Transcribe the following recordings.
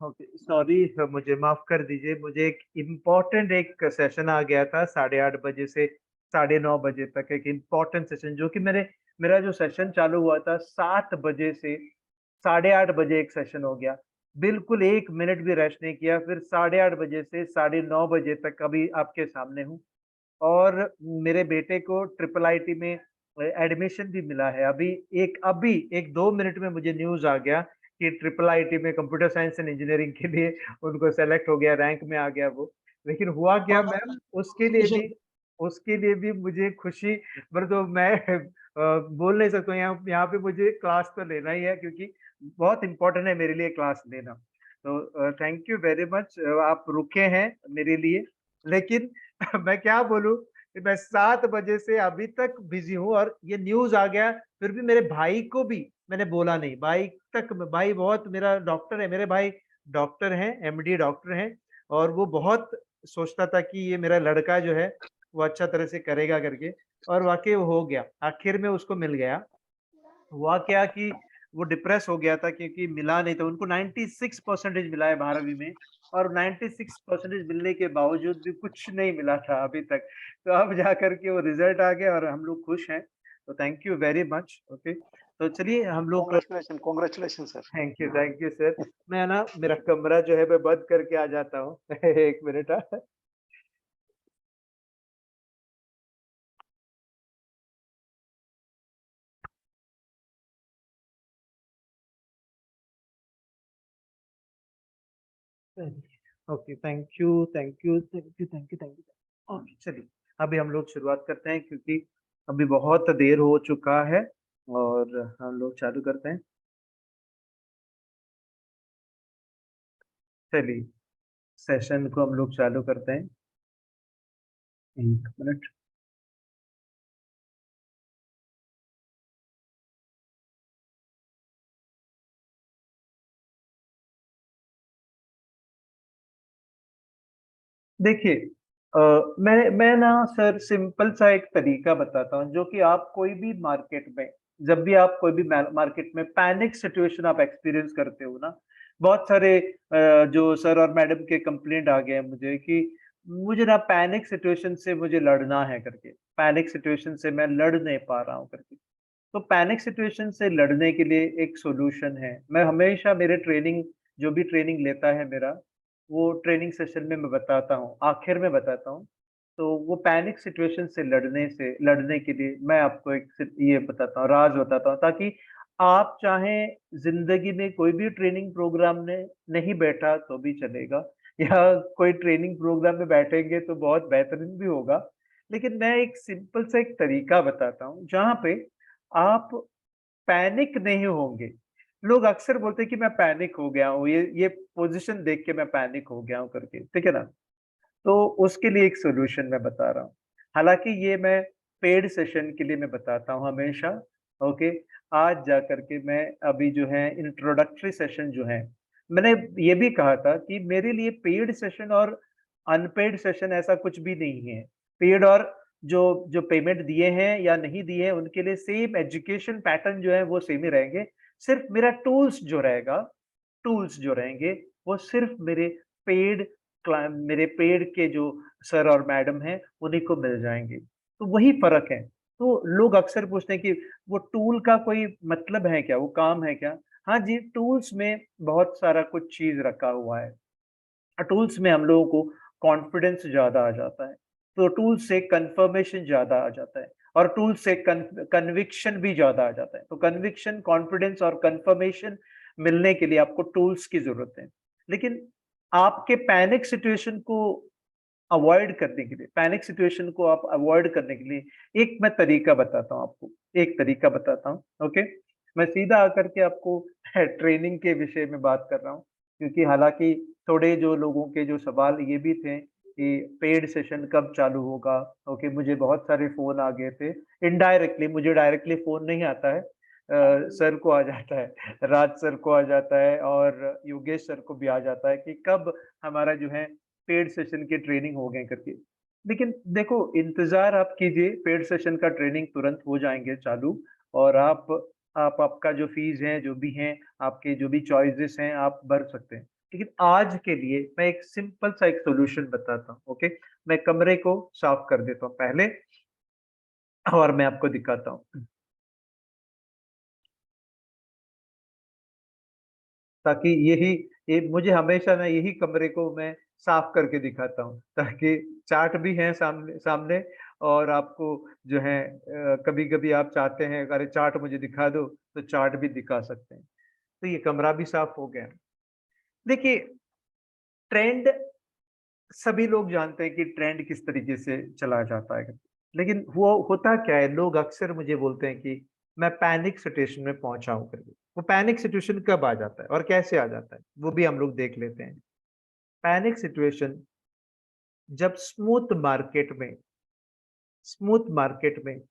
Okay, sorry, मुझे माफ कर दीजिए। मुझे एक इम्पोर्टेंट एक सेशन आ गया था 8:30 बजे से 9:30 बजे तक, एक इम्पोर्टेंट सेशन जो कि मेरा जो सेशन चालू हुआ था 7 बजे से 8:30 बजे एक सेशन हो गया। बिल्कुल 1 मिनट भी रेस्ट नहीं किया, फिर 8:30 बजे से 9:30 बजे तक अभी आपके सामने हूँ। और मेरे बेटे को ट्रिपल आईटी में एडमिशन भी मिला है। अभी एक 2 मिनट में मुझे न्यूज आ गया कि ट्रिपल आईटी में कंप्यूटर साइंस एंड इंजीनियरिंग के लिए उनको सेलेक्ट हो गया, रैंक में आ गया वो। लेकिन हुआ क्या मैम, उसके लिए भी मुझे खुशी, पर तो मैं बोल नहीं सकता हूँ। यहाँ पे मुझे क्लास तो लेना ही है, क्योंकि बहुत इंपॉर्टेंट है मेरे लिए क्लास लेना। तो थैंक यू वेरी मच, आप रुके हैं मेरे लिए। लेकिन मैं क्या बोलूं कि मैं 7 बजे से अभी तक बिजी हूँ, और ये न्यूज आ गया। फिर भी मेरे भाई को भी मैंने बोला नहीं। भाई बहुत, मेरा डॉक्टर है, मेरे भाई डॉक्टर हैं, एमडी डॉक्टर हैं। और वो बहुत सोचता था कि ये मेरा लड़का जो है वो अच्छा तरह से करेगा करके। और वाकई वो हो गया, आखिर में उसको मिल गया। हुआ क्या कि वो डिप्रेस हो गया था, क्योंकि मिला नहीं था उनको। 96% मिला है 12वीं में, और 96% मिलने के बावजूद भी कुछ नहीं मिला था अभी तक। तो अब जा करके वो रिजल्ट आ गया और हम लोग खुश हैं। तो thank you very much. Okay, तो चलिए हम लोग। Congratulation, congratulation sir. Thank you sir. मैं ना, मेरा कमरा जो है मैं बंद करके आ जाता हूँ। 1 minute. Okay, thank you. Okay, चलिए अभी हम लोग शुरुआत करते हैं, क्योंकि अभी बहुत देर हो चुका है। और हम लोग चालू करते हैं। चलिए सेशन को हम लोग चालू करते हैं। 1 मिनट। देखिए, मैं ना सर सिंपल सा एक तरीका बताता हूँ, जो कि आप कोई भी मार्केट में, जब भी आप कोई भी मार्केट में पैनिक सिचुएशन आप एक्सपीरियंस करते हो ना। बहुत सारे जो सर और मैडम के कंप्लेंट आ गए हैं मुझे कि मुझे ना पैनिक सिचुएशन से मुझे लड़ना है करके, पैनिक सिचुएशन से मैं लड़ नहीं पा रहा हूँ करके। तो पैनिक सिचुएशन से लड़ने के लिए एक सॉल्यूशन है। मैं हमेशा मेरे ट्रेनिंग, जो भी ट्रेनिंग लेता है मेरा, वो ट्रेनिंग सेशन में मैं बताता हूँ, आखिर में बताता हूँ। तो वो पैनिक सिचुएशन से लड़ने के लिए मैं आपको एक ये बताता हूँ, राज बताता हूँ, ताकि आप चाहें जिंदगी में कोई भी ट्रेनिंग प्रोग्राम में नहीं बैठा तो भी चलेगा, या कोई ट्रेनिंग प्रोग्राम में बैठेंगे तो बहुत बेहतरीन भी होगा। लेकिन मैं एक सिंपल सा एक तरीका बताता हूँ, जहाँ पे आप पैनिक नहीं होंगे। लोग अक्सर बोलते हैं कि मैं पैनिक हो गया हूँ, ये पोज़ीशन देख के मैं पैनिक हो गया हूँ करके, ठीक है ना? तो उसके लिए एक सॉल्यूशन मैं बता रहा हूँ। हालाँकि ये मैं पेड सेशन के लिए मैं बताता हूँ हमेशा, ओके? आज जा कर के मैं अभी जो है इंट्रोडक्टरी सेशन जो है, मैंने ये भी कहा था कि मेरे लिए पेड सेशन और अनपेड सेशन ऐसा कुछ भी नहीं है। पेड और जो जो पेमेंट दिए हैं या नहीं दिए हैं, उनके लिए सेम एजुकेशन पैटर्न जो है वो सेम ही रहेंगे। सिर्फ मेरा टूल्स जो रहेंगे, वो सिर्फ मेरे पेड के जो सर और मैडम हैं, उन्हीं को मिल जाएँगे। तो वही फ़र्क है। तो लोग अक्सर पूछते हैं कि वो टूल का कोई मतलब है क्या? वो काम है क्या? हाँ जी, टूल्स में बहुत सारा कुछ चीज़ रखा हुआ है। टूल्स में हम लोगों को कॉन्फिडेंस ज़्यादा आ जाता है। तो टूल्स से कन्फर्मेशन ज़्यादा आ जाता है, और टूल्स से कन्विक्शन भी ज़्यादा आ जाता है। तो कन्विक्शन, कॉन्फिडेंस और कन्फर्मेशन मिलने के लिए आपको टूल्स की ज़रूरत है। लेकिन आपके पैनिक सिचुएशन को आप अवॉइड करने के लिए एक मैं तरीका बताता हूँ आपको, एक तरीका बताता हूँ, ओके? मैं सीधा आकर के आपको ट्रेनिंग के विषय में बात कर रहा हूँ, क्योंकि हालाँकि थोड़े जो लोगों के जो सवाल ये भी थे कि पेड सेशन कब चालू होगा, ओके? मुझे बहुत सारे फ़ोन आ गए थे। इनडायरेक्टली, मुझे डायरेक्टली फ़ोन नहीं आता है। सर को आ जाता है, राज सर को आ जाता है, और योगेश सर को भी आ जाता है कि कब हमारा जो है पेड सेशन की ट्रेनिंग हो गए करके। लेकिन देखो, इंतज़ार आप कीजिए, पेड सेशन का ट्रेनिंग तुरंत हो जाएँगे चालू। और आप आप आपका जो फीस है, जो भी हैं, आपके जो भी चॉइसेस हैं, आप भर सकते हैं। लेकिन आज के लिए मैं एक सिंपल सा एक सॉल्यूशन बताता हूँ, ओके? मैं कमरे को साफ कर देता हूँ पहले और मैं आपको दिखाता हूँ। ताकि यही ये मुझे हमेशा ना यही कमरे को मैं साफ करके दिखाता हूँ, ताकि चार्ट भी है सामने सामने और आपको जो है कभी-कभी आप चाहते हैं अरे चार्ट मुझे दिखा दो, तो चार्ट भी दिखा सकते हैं। तो ये कमरा भी साफ हो गया। देखिए, ट्रेंड सभी लोग जानते हैं कि ट्रेंड किस तरीके से चला जाता है। लेकिन वो होता क्या है, लोग अक्सर मुझे बोलते हैं कि मैं पैनिक सिचुएशन में पहुँचा हूँ करके। वो पैनिक सिचुएशन कब आ जाता है और कैसे आ जाता है? वो भी हम लोग देख लेते हैं। पैनिक सिचुएशन जब स्मूथ मार्केट में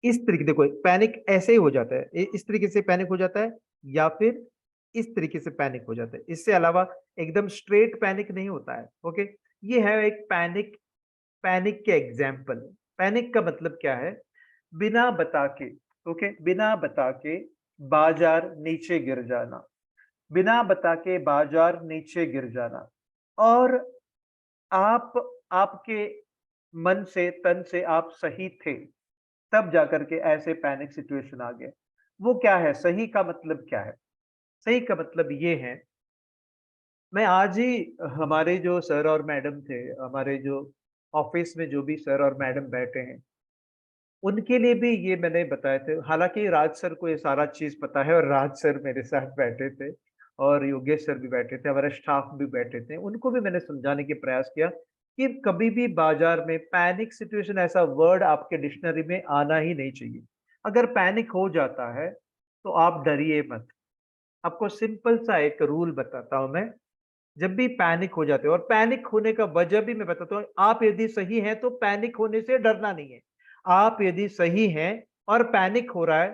इस तरीके देखो पैनिक ऐसे ही हो जाता है। इस तरीके से पैनिक हो जाता है या फिर इस तरीके से पैनिक हो जाता है। इससे अलावा एकदम स्ट्रेट पैनिक नहीं होता है, ओके? ये है एक पैनिक पैनिक के एग्जाम्पल। पैनिक का मतलब क्या है? बिना बता के, ओके, बिना बता के बाजार नीचे गिर जाना, बिना बता के बाजार नीचे गिर जाना और आप आपके मन से तन से आप सही थे, तब जाकर के ऐसे पैनिक सिचुएशन आ गए। वो क्या है? सही का मतलब क्या है? सही का मतलब ये है, मैं आज ही हमारे जो सर और मैडम थे, हमारे जो ऑफिस में जो भी सर और मैडम बैठे हैं, उनके लिए भी ये मैंने बताए थे। हालाँकि राज सर को ये सारा चीज़ पता है और राज सर मेरे साथ बैठे थे और योगेश सर भी बैठे थे, हमारा स्टाफ भी बैठे थे। उनको भी मैंने समझाने की प्रयास किया कि कभी भी बाज़ार में पैनिक सिचुएशन ऐसा वर्ड आपके डिक्शनरी में आना ही नहीं चाहिए। अगर पैनिक हो जाता है, तो आप डरिए मत। आपको सिंपल सा एक रूल बताता हूँ मैं, जब भी पैनिक हो जाते हो और पैनिक होने का वजह भी मैं बताता हूँ, आप यदि सही हैं तो पैनिक होने से डरना नहीं है। आप यदि सही हैं और पैनिक हो रहा है,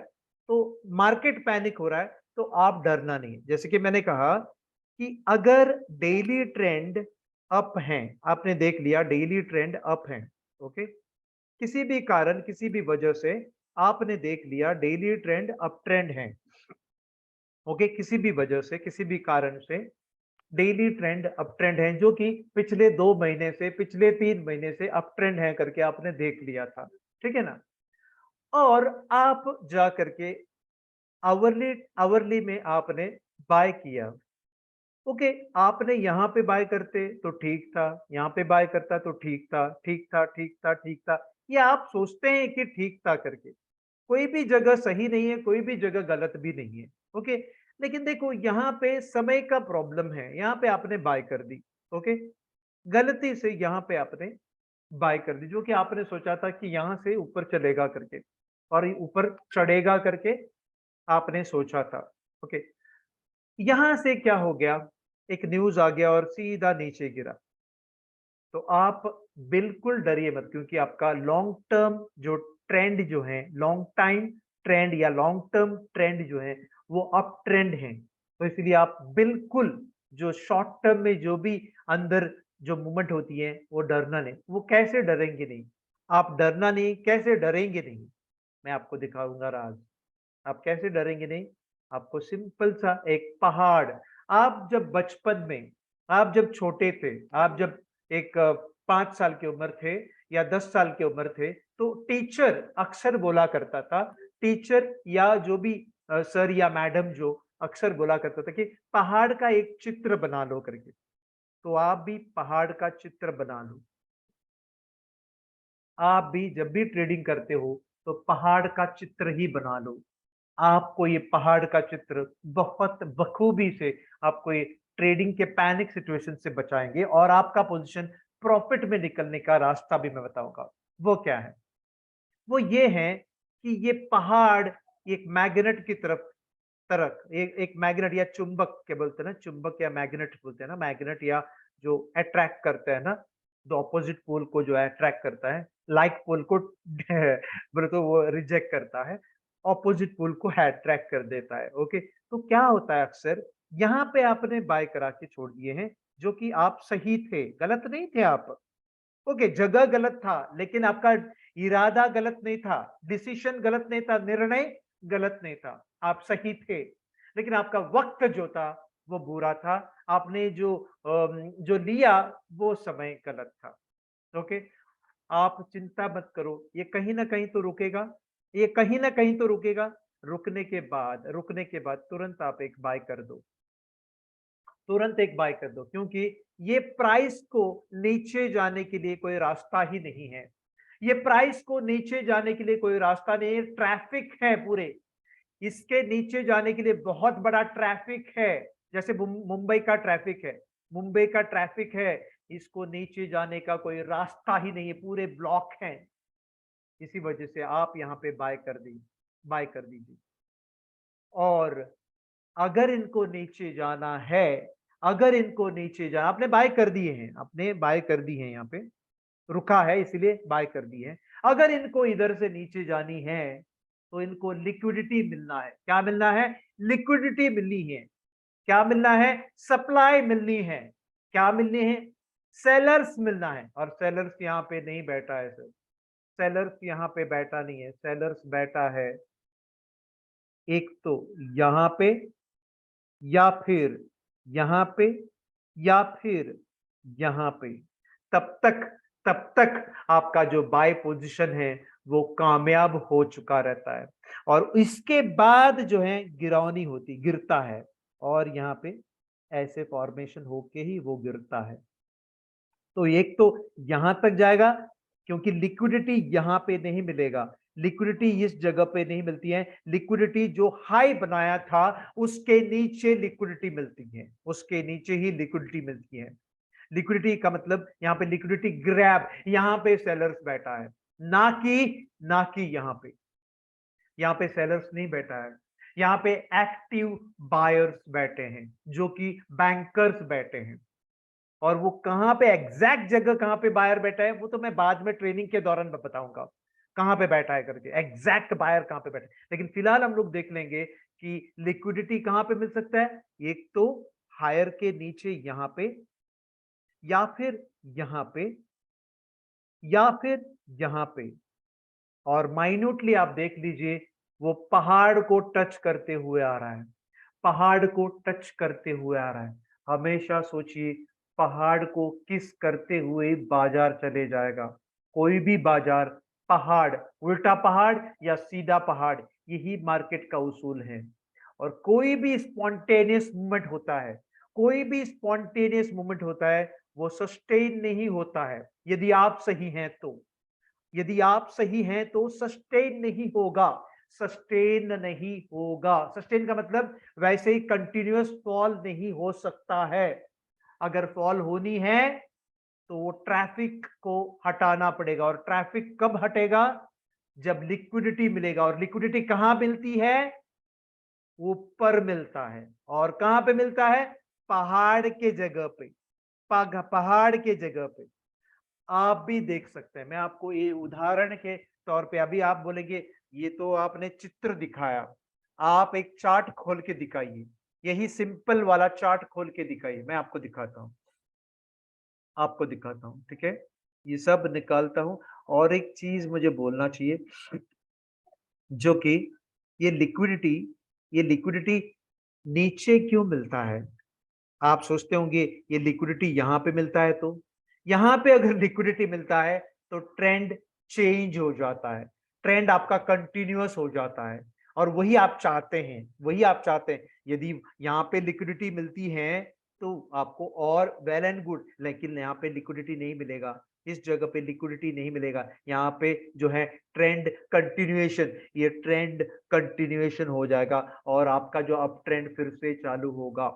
तो मार्केट पैनिक हो रहा है, तो आप डरना नहीं है। जैसे कि मैंने कहा कि अगर डेली ट्रेंड अप हैं, आपने देख लिया डेली ट्रेंड अप हैं, ओके? किसी भी कारण, किसी भी वजह से आपने देख लिया डेली ट्रेंड अप ट्रेंड है, ओके? किसी भी वजह से, किसी भी कारण से डेली ट्रेंड अप ट्रेंड है जो कि पिछले 2 महीने से, पिछले 3 महीने से अप ट्रेंड है करके आपने देख लिया था, ठीक है ना? और आप जा करके आवरली आवरली में आपने बाय किया, ओके, आपने यहाँ पे बाय करते तो ठीक था, यहाँ पे बाय करता तो ठीक था, ठीक था, ठीक था, ठीक था। ये आप सोचते हैं कि ठीक था करके। कोई भी जगह सही नहीं है, कोई भी जगह गलत भी नहीं है, ओके? लेकिन देखो यहाँ पे समय का प्रॉब्लम है, यहाँ पे आपने बाय कर दी, ओके? गलती से यहाँ पे आपने बाय कर दी, जो कि आपने सोचा था कि यहाँ से ऊपर चलेगा करके और ये ऊपर चढ़ेगा करके आपने सोचा था, ओके? यहाँ से क्या हो गया, एक न्यूज़ आ गया और सीधा नीचे गिरा। तो आप बिल्कुल डरिए मत क्योंकि आपका लॉन्ग टर्म जो ट्रेंड जो है, लॉन्ग टाइम ट्रेंड या लॉन्ग टर्म ट्रेंड जो है, वो अप ट्रेंड है। तो इसलिए आप बिल्कुल जो शॉर्ट टर्म में जो भी अंदर जो मूवमेंट होती है, वो डरना नहीं। वो कैसे डरेंगे नहीं? आप डरना नहीं, कैसे डरेंगे नहीं? मैं आपको दिखाऊँगा राज़। आप कैसे डरेंगे नहीं? आपको सिंपल सा एक पहाड़ आप जब बचपन में, आप जब छोटे थे, आप जब एक 5 साल की उम्र थे या 10 साल की उम्र थे, तो टीचर अक्सर बोला करता था, टीचर या जो भी सर या मैडम जो अक्सर बोला करता था कि पहाड़ का एक चित्र बना लो करके। तो आप भी पहाड़ का चित्र बना लो। आप भी जब भी ट्रेडिंग करते हो, तो पहाड़ का चित्र ही बना लो। आपको ये पहाड़ का चित्र बहुत बखूबी से आपको ये ट्रेडिंग के पैनिक सिचुएशन से बचाएँगे और आपका पोज़ीशन प्रॉफ़िट में निकलने का रास्ता भी मैं बताऊँगा। वो क्या है? वो ये है कि ये पहाड़ एक मैग्नेट की तरफ एक मैग्नेट या चुंबक क्या बोलते हैं ना, चुंबक या मैग्नेट बोलते हैं ना, मैग्नेट या जो अट्रैक्ट करता है ना, जो अपोजिट पोल को जो है अट्रैक्ट करता है, लाइक पोल को बोले तो वो रिजेक्ट करता है, अपोजिट पोल को अट्रैक्ट कर देता है, ओके? तो क्या होता है अक्सर, यहाँ पे आपने बाय करा के छोड़ दिए हैं, जो कि आप सही थे, गलत नहीं थे आप। ओके, जगह गलत था, लेकिन आपका इरादा गलत नहीं था, डिसीजन गलत नहीं था, निर्णय गलत नहीं था, आप सही थे, लेकिन आपका वक्त जो था वो बुरा था। आपने जो लिया वो समय गलत था। ओके, आप चिंता मत करो, ये कहीं ना कहीं तो रुकेगा, ये कहीं ना कहीं तो रुकेगा। रुकने के बाद तुरंत आप एक बाय कर दो, तुरंत एक बाय कर दो, क्योंकि ये प्राइस को नीचे जाने के लिए कोई रास्ता ही नहीं है। ये प्राइस को नीचे जाने के लिए कोई रास्ता नहीं है, ट्रैफिक है पूरे, इसके नीचे जाने के लिए बहुत बड़ा ट्रैफिक है। जैसे मुंबई का ट्रैफिक है, मुंबई का ट्रैफिक है, इसको नीचे जाने का कोई रास्ता ही नहीं है, पूरे ब्लॉक हैं। इसी वजह से आप यहाँ पे बाय कर दीजिए। और अगर इनको नीचे जाना है, अगर इनको नीचे जाना, आपने बाय कर दिए हैं, आपने बाय कर दी है, यहाँ पे रुका है इसलिए बाय कर दी है। अगर इनको इधर से नीचे जानी है तो इनको लिक्विडिटी मिलना है। क्या मिलना है? लिक्विडिटी मिलनी है। क्या मिलना है? सप्लाई मिलनी है। क्या मिलनी है? सेलर्स मिलना है। और सेलर्स यहाँ पे नहीं बैठा है सर, सेलर्स यहाँ पे बैठा नहीं है, सेलर्स बैठा है एक तो यहाँ पे, या फिर यहाँ पे, या फिर यहाँ पे। तब तक तब तक आपका जो बाय पोजीशन है वो कामयाब हो चुका रहता है, और इसके बाद जो है गिरौनी होती, गिरता है, और यहाँ पे ऐसे फॉर्मेशन होके ही वो गिरता है। तो एक तो यहां तक जाएगा, क्योंकि लिक्विडिटी यहां पे नहीं मिलेगा, लिक्विडिटी इस जगह पे नहीं मिलती है। लिक्विडिटी जो हाई बनाया था उसके नीचे लिक्विडिटी मिलती है, उसके नीचे ही लिक्विडिटी मिलती है। लिक्विडिटी का मतलब यहाँ पे लिक्विडिटी ग्रैब, यहाँ पे सेलर्स बैठा है, ना कि यहाँ पे सेलर्स नहीं बैठा है, यहाँ पे एक्टिव बायर्स बैठे हैं, जो कि बैंकर्स बैठे हैं। और वो कहां पे एग्जैक्ट जगह कहां पे बायर बैठा है वो तो मैं बाद में ट्रेनिंग के दौरान मैं बताऊंगा, कहां पे बैठा है करके, एग्जैक्ट बायर कहां पे बैठा है। लेकिन फिलहाल हम लोग देख लेंगे कि लिक्विडिटी कहां पे मिल सकता है। एक तो हायर के नीचे यहां पे, या फिर यहां पे, या फिर यहां पे। और माइन्यूटली आप देख लीजिए, वो पहाड़ को टच करते हुए आ रहा है, पहाड़ को टच करते हुए आ रहा है। हमेशा सोचिए, पहाड़ को किस करते हुए बाजार चले जाएगा। कोई भी बाजार, पहाड़, उल्टा पहाड़ या सीधा पहाड़, यही मार्केट का उसूल है। और कोई भी स्पॉन्टेनियस मूवमेंट होता है, कोई भी स्पॉन्टेनियस मूवमेंट होता है, वो सस्टेन नहीं होता है। यदि आप सही हैं तो, यदि आप सही हैं तो सस्टेन नहीं होगा, सस्टेन नहीं होगा। सस्टेन का मतलब वैसे ही कंटिन्यूअस फॉल नहीं हो सकता है। अगर फॉल होनी है तो वो ट्रैफिक को हटाना पड़ेगा, और ट्रैफिक कब हटेगा? जब लिक्विडिटी मिलेगा। और लिक्विडिटी कहां मिलती है? ऊपर मिलता है। और कहां पे मिलता है? पहाड़ के जगह पे, पहाड़ के जगह पे। आप भी देख सकते हैं, मैं आपको ये उदाहरण के तौर पे, अभी आप बोलेंगे ये तो आपने चित्र दिखाया, आप एक चार्ट खोल के दिखाइए, यही सिंपल वाला चार्ट खोल के दिखाइए, मैं आपको दिखाता हूं, आपको दिखाता हूं, ठीक है। ये सब निकालता हूं। और एक चीज मुझे बोलना चाहिए, जो कि ये लिक्विडिटी, ये लिक्विडिटी नीचे क्यों मिलता है? आप सोचते होंगे ये लिक्विडिटी यहां पे मिलता है, तो यहां पे अगर लिक्विडिटी मिलता है तो ट्रेंड चेंज हो जाता है, ट्रेंड आपका कंटिन्यूअस हो जाता है। और वही आप चाहते हैं, वही आप चाहते हैं। यदि यहाँ पे लिक्विडिटी मिलती है तो आपको और वेल एंड गुड, लेकिन यहाँ पे लिक्विडिटी नहीं मिलेगा, इस जगह पे लिक्विडिटी नहीं मिलेगा। यहाँ पे जो है ट्रेंड कंटिन्यूएशन, ये ट्रेंड कंटिन्यूएशन हो जाएगा, और आपका जो अप ट्रेंड फिर से चालू होगा।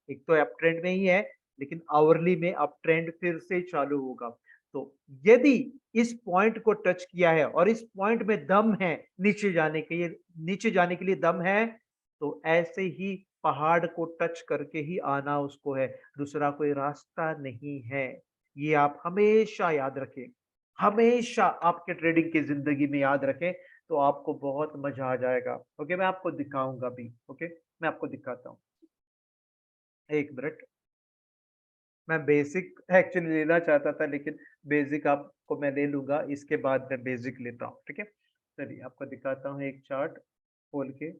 एक तो अप ट्रेंड में ही है, लेकिन आवरली में अप ट्रेंड फिर से चालू होगा। तो यदि इस पॉइंट को टच किया है और इस पॉइंट में दम है नीचे जाने के लिए, नीचे जाने के लिए दम है, तो ऐसे ही पहाड़ को टच करके ही आना उसको है, दूसरा कोई रास्ता नहीं है। ये आप हमेशा याद रखें, हमेशा आपके ट्रेडिंग की जिंदगी में याद रखें, तो आपको बहुत मजा आ जाएगा। ओके, मैं आपको दिखाऊंगा भी। ओके, मैं आपको दिखाता हूँ, एक मिनट। मैं बेसिक एक्चुअली लेना चाहता था, लेकिन बेसिक आपको मैं ले लूंगा, इसके बाद मैं बेसिक लेता हूँ, ठीक है। चलिए आपको दिखाता हूँ एक चार्ट। खोल के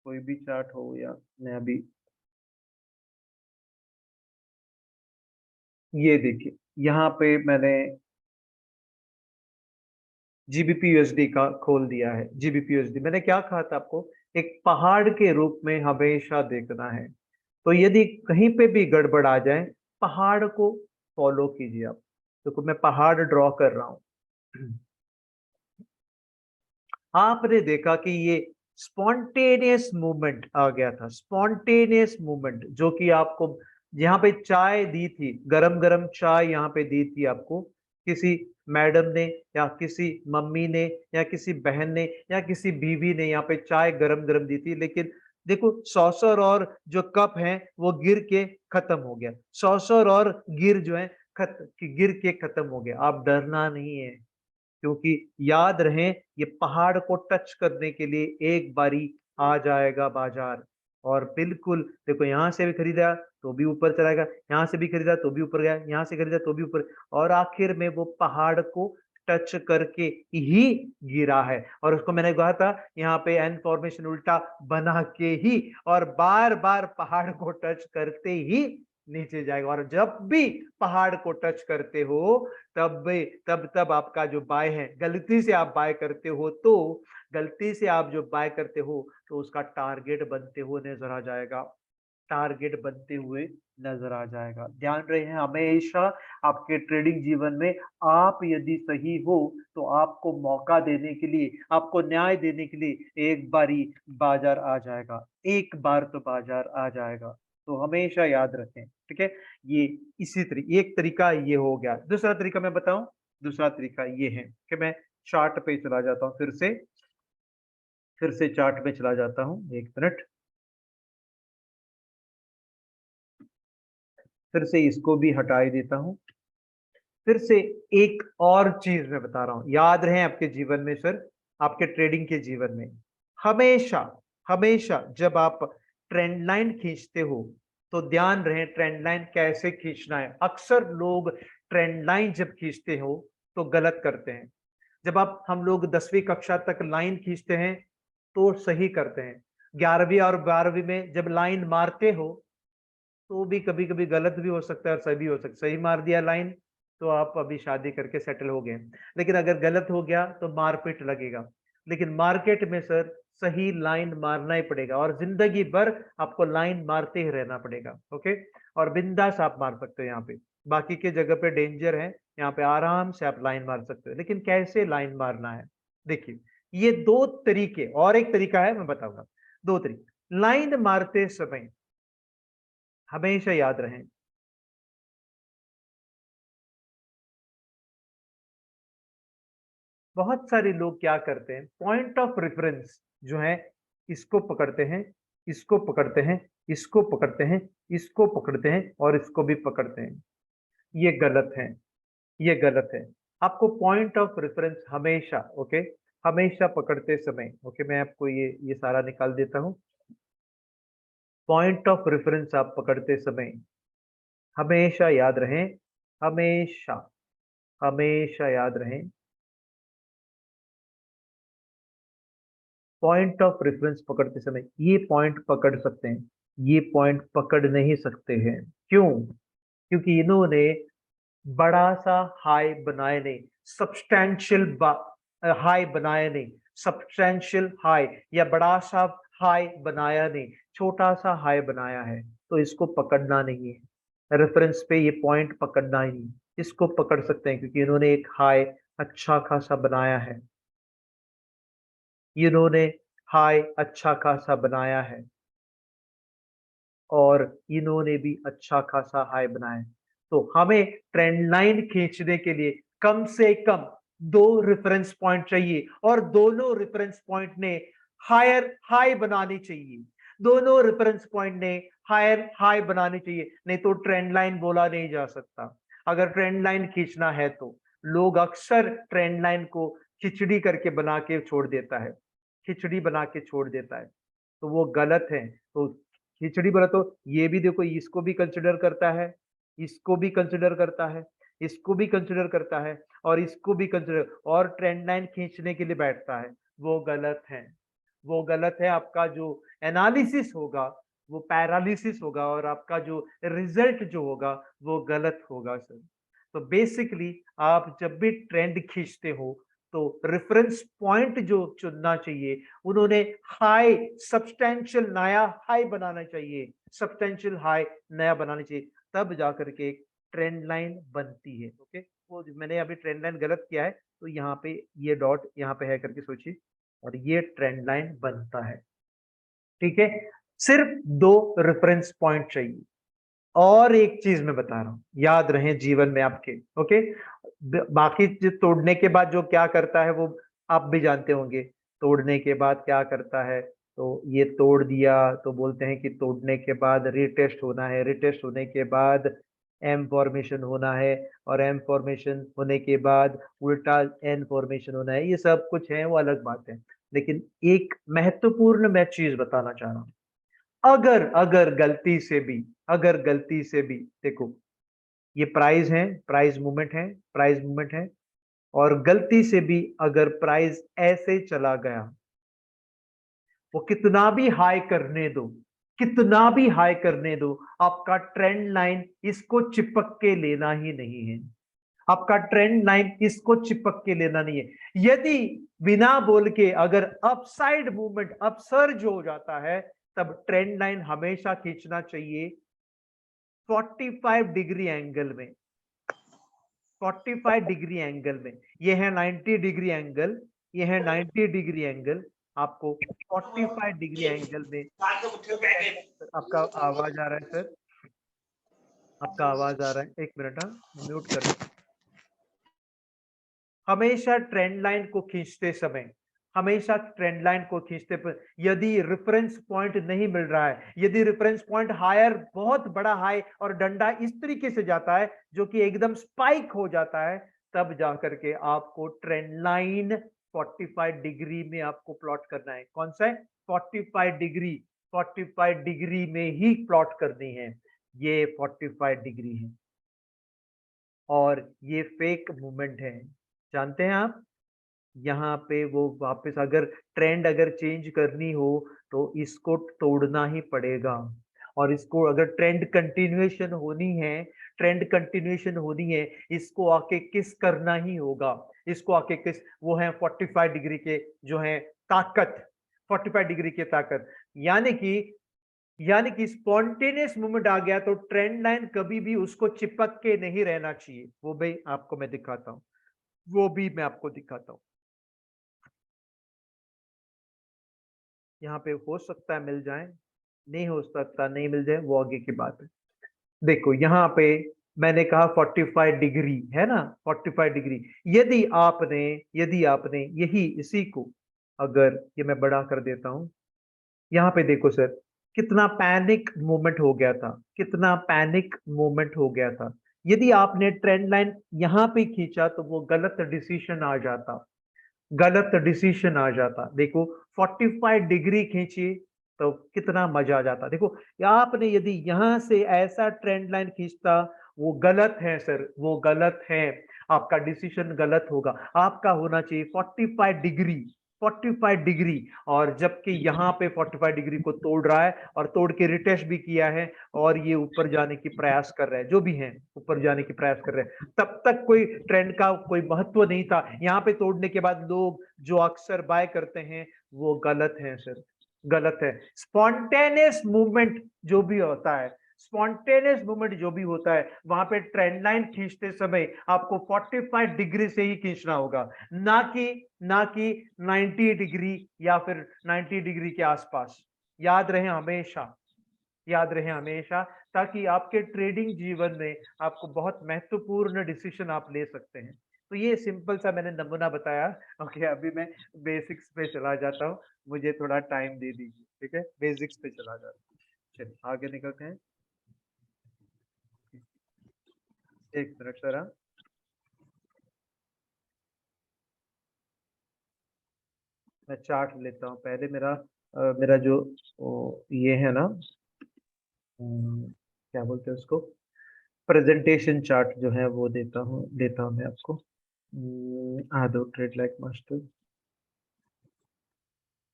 कोई भी चार्ट हो, या मैं अभी ये देखिए यहाँ पे मैंने जीबीपी यूएसडी का खोल दिया है। जीबीपी यूएसडी मैंने क्या कहा था आपको, एक पहाड़ के रूप में हमेशा देखना है। तो यदि कहीं पे भी गड़बड़ आ जाए, पहाड़ को फॉलो कीजिए आप। देखो मैं पहाड़ ड्रॉ कर रहा हूं। आपने देखा कि ये स्पॉन्टेनियस मूवमेंट आ गया था, स्पॉन्टेनियस मूवमेंट, जो कि आपको यहाँ पे चाय दी थी, गरम गरम चाय यहाँ पे दी थी आपको, किसी मैडम ने या किसी मम्मी ने या किसी बहन ने या किसी बीवी ने यहाँ पे चाय गरम गरम दी थी। लेकिन देखो सॉसर और जो कप है वो गिर के खत्म हो गया, सॉसर और गिर जो है गिर के खत्म हो गया। आप डरना नहीं है, क्योंकि याद रहे ये पहाड़ को टच करने के लिए एक बारी आ जाएगा बाजार। और बिल्कुल देखो यहाँ से भी खरीदा तो भी ऊपर चलाएगा, यहाँ से भी खरीदा तो भी ऊपर गया, यहाँ से खरीदा तो भी ऊपर, और आखिर में वो पहाड़ को टच करके ही गिरा है। और उसको मैंने कहा था यहाँ पे एन फॉर्मेशन उल्टा बना के ही, और बार बार पहाड़ को टच करते ही नीचे जाएगा। और जब भी पहाड़ को टच करते हो तब आपका जो बाय है, गलती से आप बाय करते हो तो गलती से आप जो बाय करते हो तो उसका टारगेट बनते हुए नजर आ जाएगा, टारगेट बनते हुए नजर आ जाएगा। ध्यान रहे हैं हमेशा आपके ट्रेडिंग जीवन में, आप यदि सही हो तो आपको मौका देने के लिए, आपको न्याय देने के लिए एक बारी बाजार आ जाएगा, एक बार तो बाजार आ जाएगा। तो हमेशा याद रखें, ठीक है। ये इसी तरीके एक तरीका ये हो गया। दूसरा तरीका मैं बताऊं, दूसरा तरीका ये है कि मैं चार्ट पे चला जाता हूं, फिर से चार्ट पे चला जाता हूं, एक मिनट। फिर से इसको भी हटा ही देता हूं। फिर से एक और चीज मैं बता रहा हूं, याद रहे आपके जीवन में सर, आपके ट्रेडिंग के जीवन में हमेशा हमेशा जब आप ट्रेंड लाइन खींचते हो तो ध्यान रहे ट्रेंड लाइन कैसे खींचना है। अक्सर लोग ट्रेंड लाइन जब खींचते हो तो गलत करते हैं। जब आप हम लोग 10वीं कक्षा तक लाइन खींचते हैं तो सही करते हैं, 11वीं और 12वीं में जब लाइन मारते हो तो भी कभी कभी गलत भी हो सकता है और सही भी हो सकता है। सही मार दिया लाइन तो आप अभी शादी करके सेटल हो गए, लेकिन अगर गलत हो गया तो मारपीट लगेगा। लेकिन मार्केट में सर सही लाइन मारना ही पड़ेगा, और जिंदगी भर आपको लाइन मारते ही रहना पड़ेगा। ओके, और बिंदास आप मार सकते हो यहाँ पे, बाकी के जगह पे डेंजर है, यहाँ पे आराम से आप लाइन मार सकते हो। लेकिन कैसे लाइन मारना है, देखिए ये दो तरीके, और एक तरीका है मैं बताऊंगा। दो तरीके लाइन मारते समय हमेशा याद रहें। बहुत सारे लोग क्या करते हैं, पॉइंट ऑफ रेफरेंस जो है इसको पकड़ते हैं, इसको पकड़ते हैं, इसको पकड़ते हैं, इसको पकड़ते हैं और इसको भी पकड़ते हैं। ये गलत है, ये गलत है। आपको पॉइंट ऑफ रेफरेंस हमेशा, ओके, हमेशा पकड़ते समय, ओके, मैं आपको ये सारा निकाल देता हूं। पॉइंट ऑफ रेफरेंस आप पकड़ते समय हमेशा याद रहें, हमेशा हमेशा याद रहें, पॉइंट ऑफ रेफरेंस पकड़ते समय ये पॉइंट पकड़ सकते हैं, ये पॉइंट पकड़ नहीं सकते हैं। क्यों? क्योंकि इन्होंने बड़ा सा हाई बनाया नहीं, सब्सटैंशियल हाई बनाया नहीं, सब्सटैंशियल हाई या बड़ा सा हाई बनाया नहीं, छोटा सा हाई बनाया है। तो इसको पकड़ना नहीं है, रेफरेंस पे ये पॉइंट पकड़ना ही नहीं। इसको पकड़ सकते हैं क्योंकि इन्होंने एक हाई अच्छा खासा बनाया है, इन्होंने हाई अच्छा खासा बनाया है, और इन्होंने भी अच्छा खासा हाई बनाया है। तो हमें ट्रेंड लाइन खींचने के लिए कम से कम दो रेफरेंस पॉइंट चाहिए, और दोनों रेफरेंस पॉइंट ने हायर हाई बनानी चाहिए, दोनों रेफरेंस पॉइंट ने हायर हाई बनानी चाहिए, नहीं तो ट्रेंड लाइन बोला नहीं जा सकता। अगर ट्रेंड लाइन खींचना है तो लोग अक्सर ट्रेंड लाइन को खिचड़ी करके बना के छोड़ देता है, खिचड़ी बना के छोड़ देता है, तो वो गलत है। तो खिचड़ी बना तो ये भी देखो, इसको भी कंसिडर करता है, इसको भी कंसिडर करता है, इसको भी कंसिडर करता है, और इसको भी कंसिडर, और ट्रेंड लाइन खींचने के लिए बैठता है। वो गलत है, वो गलत है। आपका जो एनालिसिस होगा वो पैरालिसिस होगा और आपका जो रिजल्ट जो होगा वो गलत होगा सर। तो बेसिकली आप जब भी ट्रेंड खींचते हो तो रेफरेंस पॉइंट जो चुनना चाहिए, उन्होंने हाई सब्सटेंशियल नया हाई बनाना चाहिए, सब्सटेंशियल हाई नया बनाना चाहिए, तब जाकर के एक ट्रेंड लाइन बनती है। ओके, वो मैंने अभी ट्रेंड लाइन गलत किया है तो यहाँ पे ये डॉट यहाँ पे है करके सोचिए और ये ट्रेंड लाइन बनता है। ठीक है, सिर्फ दो रेफरेंस पॉइंट चाहिए। और एक चीज मैं बता रहा हूं, याद रहे जीवन में आपके। ओके, बाकी जो तोड़ने के बाद जो क्या करता है वो आप भी जानते होंगे। तोड़ने के बाद क्या करता है, तो ये तोड़ दिया तो बोलते हैं कि तोड़ने के बाद रिटेस्ट होना है, रिटेस्ट होने के बाद एम फॉर्मेशन होना है, और एम फॉर्मेशन होने के बाद उल्टा एन फॉर्मेशन होना है। ये सब कुछ है वो अलग बात है, लेकिन एक महत्वपूर्ण मैं चीज बताना चाह रहा हूं। अगर अगर गलती से भी, अगर गलती से भी देखो, ये प्राइस है, प्राइस मूवमेंट है, प्राइस मूवमेंट है, और गलती से भी अगर प्राइस ऐसे चला गया, वो कितना भी हाई करने दो, कितना भी हाई करने दो, आपका ट्रेंड लाइन इसको चिपक के लेना ही नहीं है। आपका ट्रेंड लाइन इसको चिपक के लेना नहीं है। यदि बिना बोल के अगर अपसाइड मूवमेंट अपसर्ज हो जाता है, तब ट्रेंड लाइन हमेशा खींचना चाहिए 45 डिग्री एंगल में, 45 डिग्री एंगल में। ये है 90 डिग्री एंगल, ये है 90 डिग्री एंगल, आपको 45 डिग्री एंगल में। आपका आवाज आ रहा है सर, आपका आवाज आ रहा है, एक मिनट, हाँ म्यूट कर लो। हमेशा ट्रेंड लाइन को खींचते समय, हमेशा ट्रेंड लाइन को खींचते पर यदि रेफरेंस पॉइंट नहीं मिल रहा है, यदि रेफरेंस पॉइंट हायर, बहुत बड़ा हाई और डंडा इस तरीके से जाता है जो कि एकदम स्पाइक हो जाता है, तब जाकर के आपको ट्रेंड लाइन 45 डिग्री में आपको प्लॉट करना है। कौन सा है? 45 डिग्री, 45 डिग्री में ही प्लॉट करनी है। ये 45 डिग्री है और ये फेक मूवमेंट है, जानते हैं आप। यहाँ पे वो वापस अगर ट्रेंड अगर चेंज करनी हो तो इसको तोड़ना ही पड़ेगा, और इसको अगर ट्रेंड कंटिन्यूएशन होनी है, ट्रेंड कंटिन्यूएशन होनी है, इसको आके किस करना ही होगा, इसको आके किस, वो है 45 डिग्री के जो है ताकत, 45 डिग्री की ताकत। यानी कि यानी कि स्पॉन्टेनियस मूवमेंट आ गया तो ट्रेंड लाइन कभी भी उसको चिपक के नहीं रहना चाहिए। वो भी आपको मैं दिखाता हूं, वो भी मैं आपको दिखाता हूं। यहाँ पे हो सकता है मिल जाए, नहीं हो सकता नहीं मिल जाए, वो आगे की बात है। देखो यहाँ पे मैंने कहा 45 डिग्री है ना, 45 डिग्री। यदि आपने, यदि आपने यही इसी को, अगर ये मैं बड़ा कर देता हूं, यहाँ पे देखो सर, कितना पैनिक मूवमेंट हो गया था, कितना पैनिक मूवमेंट हो गया था। यदि आपने ट्रेंड लाइन यहाँ पे खींचा तो वो गलत डिसीजन आ जाता, गलत डिसीजन आ जाता। देखो 45 डिग्री खींचिए तो कितना मजा आ जाता। देखो आपने यदि यहां से ऐसा ट्रेंड लाइन खींचता, वो गलत है सर, वो गलत है, आपका डिसीजन गलत होगा। आपका होना चाहिए 45 डिग्री, 45 डिग्री। और जबकि यहाँ पे 45 डिग्री को तोड़ रहा है और तोड़ के रिटेस्ट भी किया है, और ये ऊपर जाने की प्रयास कर रहा है, जो भी है ऊपर जाने की प्रयास कर रहे हैं, तब तक कोई ट्रेंड का कोई महत्व नहीं था। यहाँ पे तोड़ने के बाद लोग जो अक्सर बाय करते हैं वो गलत है सर, गलत है। स्पॉन्टेनियस मूवमेंट जो भी होता है, स्पॉन्टेनियस मूवमेंट जो भी होता है, वहां पे ट्रेंड लाइन खींचते समय आपको 45 डिग्री से ही खींचना होगा, ना कि 90 डिग्री या फिर 90 डिग्री के आसपास। याद रहे हमेशा, याद रहे हमेशा, ताकि आपके ट्रेडिंग जीवन में आपको बहुत महत्वपूर्ण डिसीजन आप ले सकते हैं। तो ये सिंपल सा मैंने नमूना बताया। ओके, अभी मैं बेसिक्स पे चला जाता हूँ, मुझे थोड़ा टाइम दे दीजिए, ठीक है, बेसिक्स पे चला जाता हूँ। चलिए आगे निकलते हैं। एक मिनट सर, हाँ। मैं चार्ट लेता हूँ पहले, मेरा मेरा जो ये है ना, क्या बोलते हैं उसको, प्रेजेंटेशन चार्ट जो है वो देता हूँ मैं आपको। आदो ट्रेड लाइक मास्टर।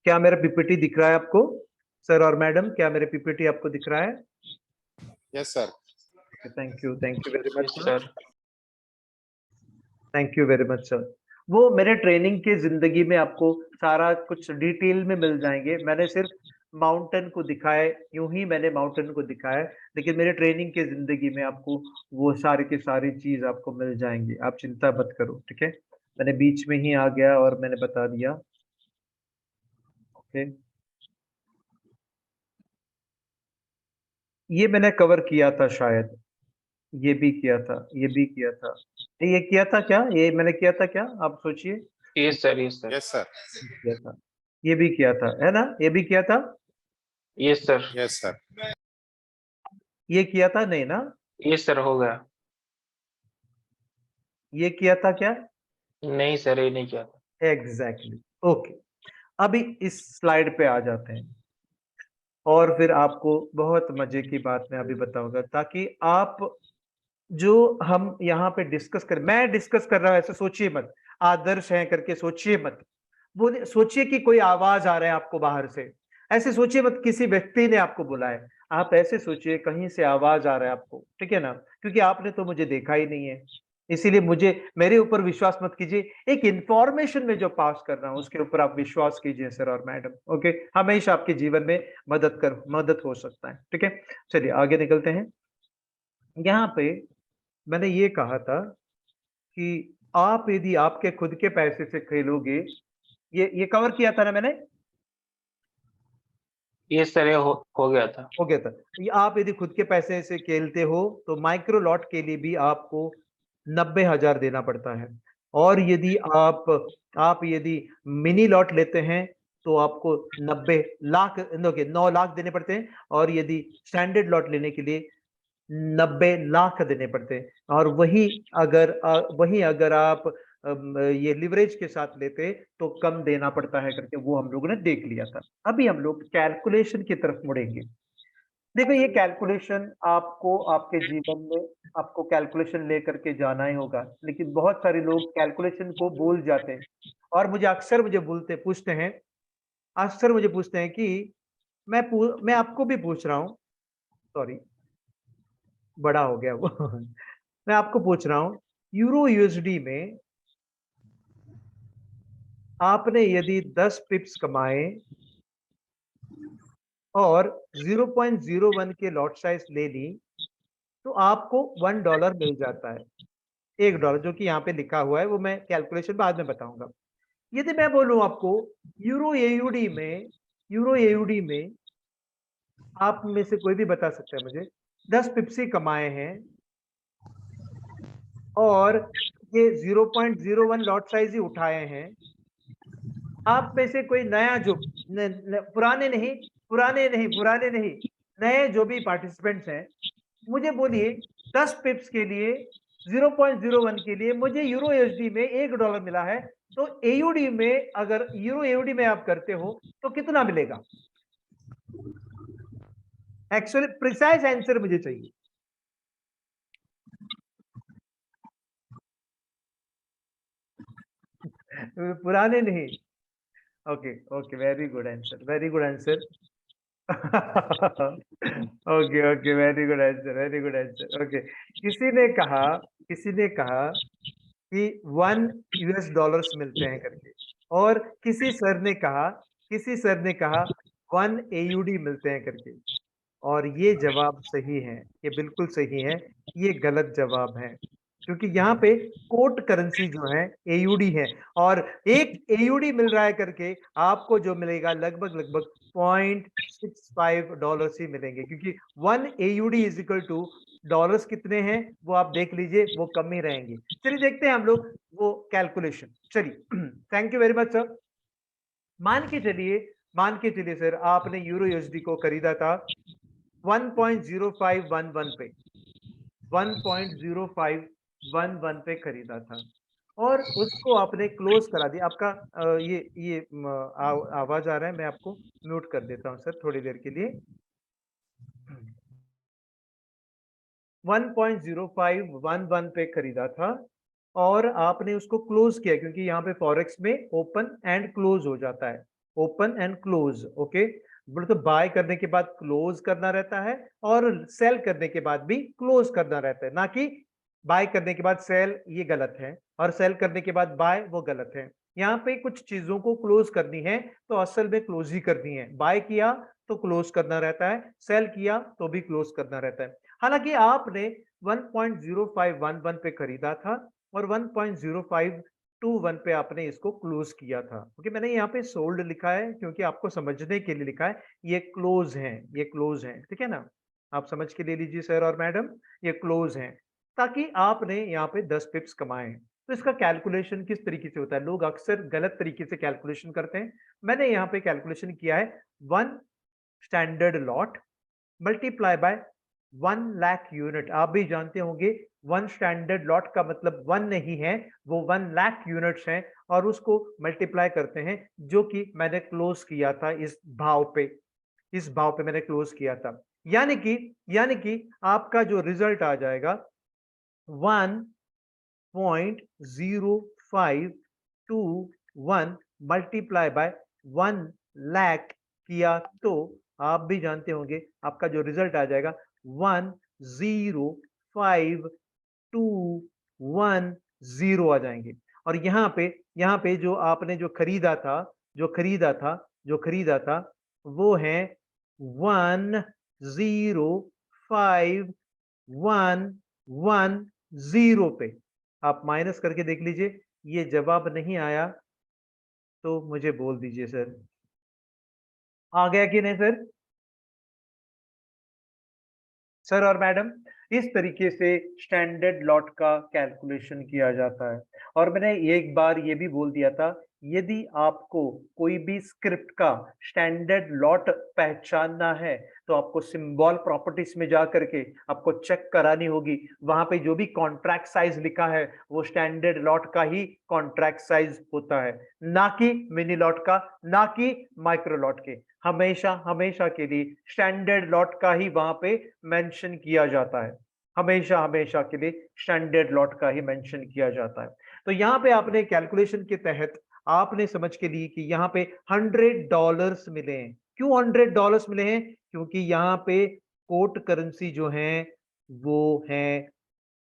क्या मेरा पीपीटी दिख रहा है आपको सर और मैडम? क्या मेरे पीपीटी आपको दिख रहा है? Yes sir. Thank you very much yes sir. Sir. Thank you very much sir. वो मेरे ट्रेनिंग की जिंदगी में आपको सारा कुछ डिटेल में मिल जाएंगे। मैंने सिर्फ माउंटेन को दिखाया, यूं ही मैंने माउंटेन को दिखाया, लेकिन मेरे ट्रेनिंग की जिंदगी में आपको वो सारी की सारी चीज आपको मिल जाएंगी, आप चिंता मत करो, ठीक है। मैंने बीच में ही आ गया और मैंने बता दिया, ओके। ये मैंने कवर किया था शायद, ये भी किया था, ये भी किया था, ये किया था क्या? ये मैंने किया था क्या, आप सोचिए। Yes sir, yes sir. Yes sir. किया था, ये भी किया था, है ना? ये भी किया था, यस सर। Yes sir. ये किया था नहीं ना? यस सर, हो गया। ये किया था क्या? नहीं सर, ये नहीं किया था। Exactly, okay. अभी इस स्लाइड पे आ जाते हैं और फिर आपको बहुत मजे की बात मैं अभी बताऊंगा, ताकि आप जो हम यहाँ पे डिस्कस कर, मैं डिस्कस कर रहा हूं ऐसे सोचिए मत, आदर्श है करके सोचिए मत। वो सोचिए कि कोई आवाज आ रहा है आपको बाहर से, ऐसे सोचिए मत किसी व्यक्ति ने आपको बुलाया। आप ऐसे सोचिए कहीं से आवाज आ रहा है आपको, ठीक है ना? क्योंकि आपने तो मुझे देखा ही नहीं है, इसीलिए मुझे मेरे ऊपर विश्वास मत कीजिए। एक इंफॉर्मेशन में जो पास कर रहा हूं उसके ऊपर आप विश्वास कीजिए सर और मैडम, ओके। हमेशा आपके जीवन में मदद हो सकता है, ठीक है। चलिए आगे निकलते हैं। यहाँ पे मैंने ये कहा था कि आप यदि आपके खुद के पैसे से खेलोगे, ये कवर किया था ना मैंने? यस सर, ये हो गया था। हो गया था। ये आप यदि खुद के पैसे से खेलते हो तो माइक्रो लॉट के लिए भी आपको 90,000 देना पड़ता है। और यदि आप यदि मिनी लॉट लेते हैं तो आपको 90 लाख, 9 लाख देने पड़ते हैं। और यदि स्टैंडर्ड लॉट लेने के लिए 90 लाख देने पड़ते हैं। और वही अगर आप ये लिवरेज के साथ लेते तो कम देना पड़ता है करके वो हम लोगों ने देख लिया था। अभी हम लोग कैलकुलेशन की तरफ मुड़ेंगे। देखो ये कैलकुलेशन आपको आपके जीवन में आपको कैलकुलेशन लेकर के जाना ही होगा, लेकिन बहुत सारे लोग कैलकुलेशन को भूल जाते हैं। और मुझे बोलते पूछते हैं, अक्सर मुझे पूछते हैं कि मैं आपको भी पूछ रहा हूँ, सॉरी बड़ा हो गया वो मैं आपको पूछ रहा हूँ, यूरो यूएसडी में आपने यदि 10 पिप्स कमाए और 0.01 के लॉट साइज ले ली तो आपको $1 मिल जाता है। $1 जो कि यहाँ पे लिखा हुआ है, वो मैं कैलकुलेशन बाद में बताऊंगा। यदि मैं बोलूं आपको यूरो एयूडी में आप में से कोई भी बता सकता है मुझे, 10 पिप्सी कमाए हैं और ये 0.01 लॉट साइज ही उठाए हैं। आप में से कोई नया जो पुराने नहीं, नए जो भी पार्टिसिपेंट्स हैं, मुझे बोलिए 10 पिप्स के लिए 0.01 के लिए मुझे यूरो एसडी में $1 मिला है, तो एयूडी में अगर यूरो एयूडी में आप करते हो तो कितना मिलेगा? एक्चुअली प्रिसाइज आंसर मुझे चाहिए। पुराने नहीं। Okay okay, very good answer, very good answer. Okay okay, very good answer, very good answer, okay. किसी ने कहा कि $1 मिलते हैं करके, और किसी सर ने कहा 1 AUD मिलते हैं करके। और ये जवाब सही है, ये बिल्कुल सही है, ये गलत जवाब है। क्योंकि यहाँ पे कोट करेंसी जो है एयूडी है, और एक एयूडी मिल रहा है करके आपको जो मिलेगा लगभग लगभग $0.65 ही मिलेंगे, क्योंकि 1 AUD is equal two dollars कितने हैं वो आप देख लीजिए, वो कम ही रहेंगे। चलिए देखते हैं हम लोग वो कैलकुलेशन। चलिए thank you very much sir. मान के चलिए सर, आपने यूरो यूएसडी को खरीदा था 1.0511 पे, 1.0511 पे खरीदा था, और उसको आपने क्लोज करा दिया। आपका ये आवाज आ रहा है, मैं आपको म्यूट कर देता हूं सर थोड़ी देर के लिए। 1.0511 पे खरीदा था और आपने उसको क्लोज किया, क्योंकि यहाँ पे फॉरेक्स में ओपन एंड क्लोज हो जाता है। Open and close, okay. बोले तो बाय करने के बाद क्लोज करना रहता है और सेल करने के बाद भी क्लोज करना रहता है, ना कि बाय करने के बाद सेल, ये गलत है, और सेल करने के बाद बाय, वो गलत है। यहाँ पे कुछ चीजों को क्लोज करनी है तो असल में क्लोज ही करनी है। बाय किया तो क्लोज करना रहता है, सेल किया तो भी क्लोज करना रहता है। हालांकि आपने 1.0511 पे खरीदा था और 1.0521 पे आपने इसको क्लोज किया था, क्योंकि मैंने यहाँ पे सोल्ड लिखा है क्योंकि आपको समझने के लिए लिखा है। ये क्लोज है, ये क्लोज है, ठीक है ना। आप समझ के ले लीजिए सर और मैडम, ये क्लोज है, ताकि आपने यहाँ पे 10 पिप्स कमाए। तो इसका कैलकुलेशन किस तरीके से होता है, लोग अक्सर गलत तरीके से कैलकुलेशन करते हैं। मैंने यहाँ पे कैलकुलेशन किया है 1 standard lot multiply by 1 lakh unit. आप भी जानते होंगे 1 स्टैंडर्ड लॉट का मतलब 1 नहीं है, वो 1 लाख यूनिट्स हैं, और उसको मल्टीप्लाई करते हैं, जो कि मैंने क्लोज किया था इस भाव पे, इस भाव पे मैंने क्लोज किया था। यानी कि आपका जो रिजल्ट आ जाएगा 1.0521 मल्टीप्लाई बाय 1 लाख किया तो आप भी जानते होंगे आपका जो रिजल्ट आ जाएगा 10521 आ जाएंगे। और यहाँ पे जो खरीदा था वो है 10511 पे। आप माइनस करके देख लीजिए, ये जवाब नहीं आया तो मुझे बोल दीजिए सर। आ गया कि नहीं सर? सर और मैडम, इस तरीके से स्टैंडर्ड लॉट का कैलकुलेशन किया जाता है। और मैंने एक बार ये भी बोल दिया था, यदि आपको कोई भी स्क्रिप्ट का स्टैंडर्ड लॉट पहचानना है तो आपको सिंबल प्रॉपर्टीज में जा करके आपको चेक करानी होगी। वहां पे जो भी कॉन्ट्रैक्ट साइज लिखा है वो स्टैंडर्ड लॉट का ही कॉन्ट्रैक्ट साइज होता है, ना कि मिनी लॉट का, ना कि माइक्रो लॉट के। हमेशा हमेशा के लिए स्टैंडर्ड लॉट का ही वहां पे मेंशन किया जाता है, हमेशा हमेशा के लिए स्टैंडर्ड लॉट का ही मेंशन किया जाता है। तो यहाँ पे आपने कैलकुलेशन के तहत आपने समझ के लिए कि यहाँ पे $100 मिले हैं। क्यों $100 मिले हैं? क्योंकि यहाँ पे कोट करेंसी जो है वो है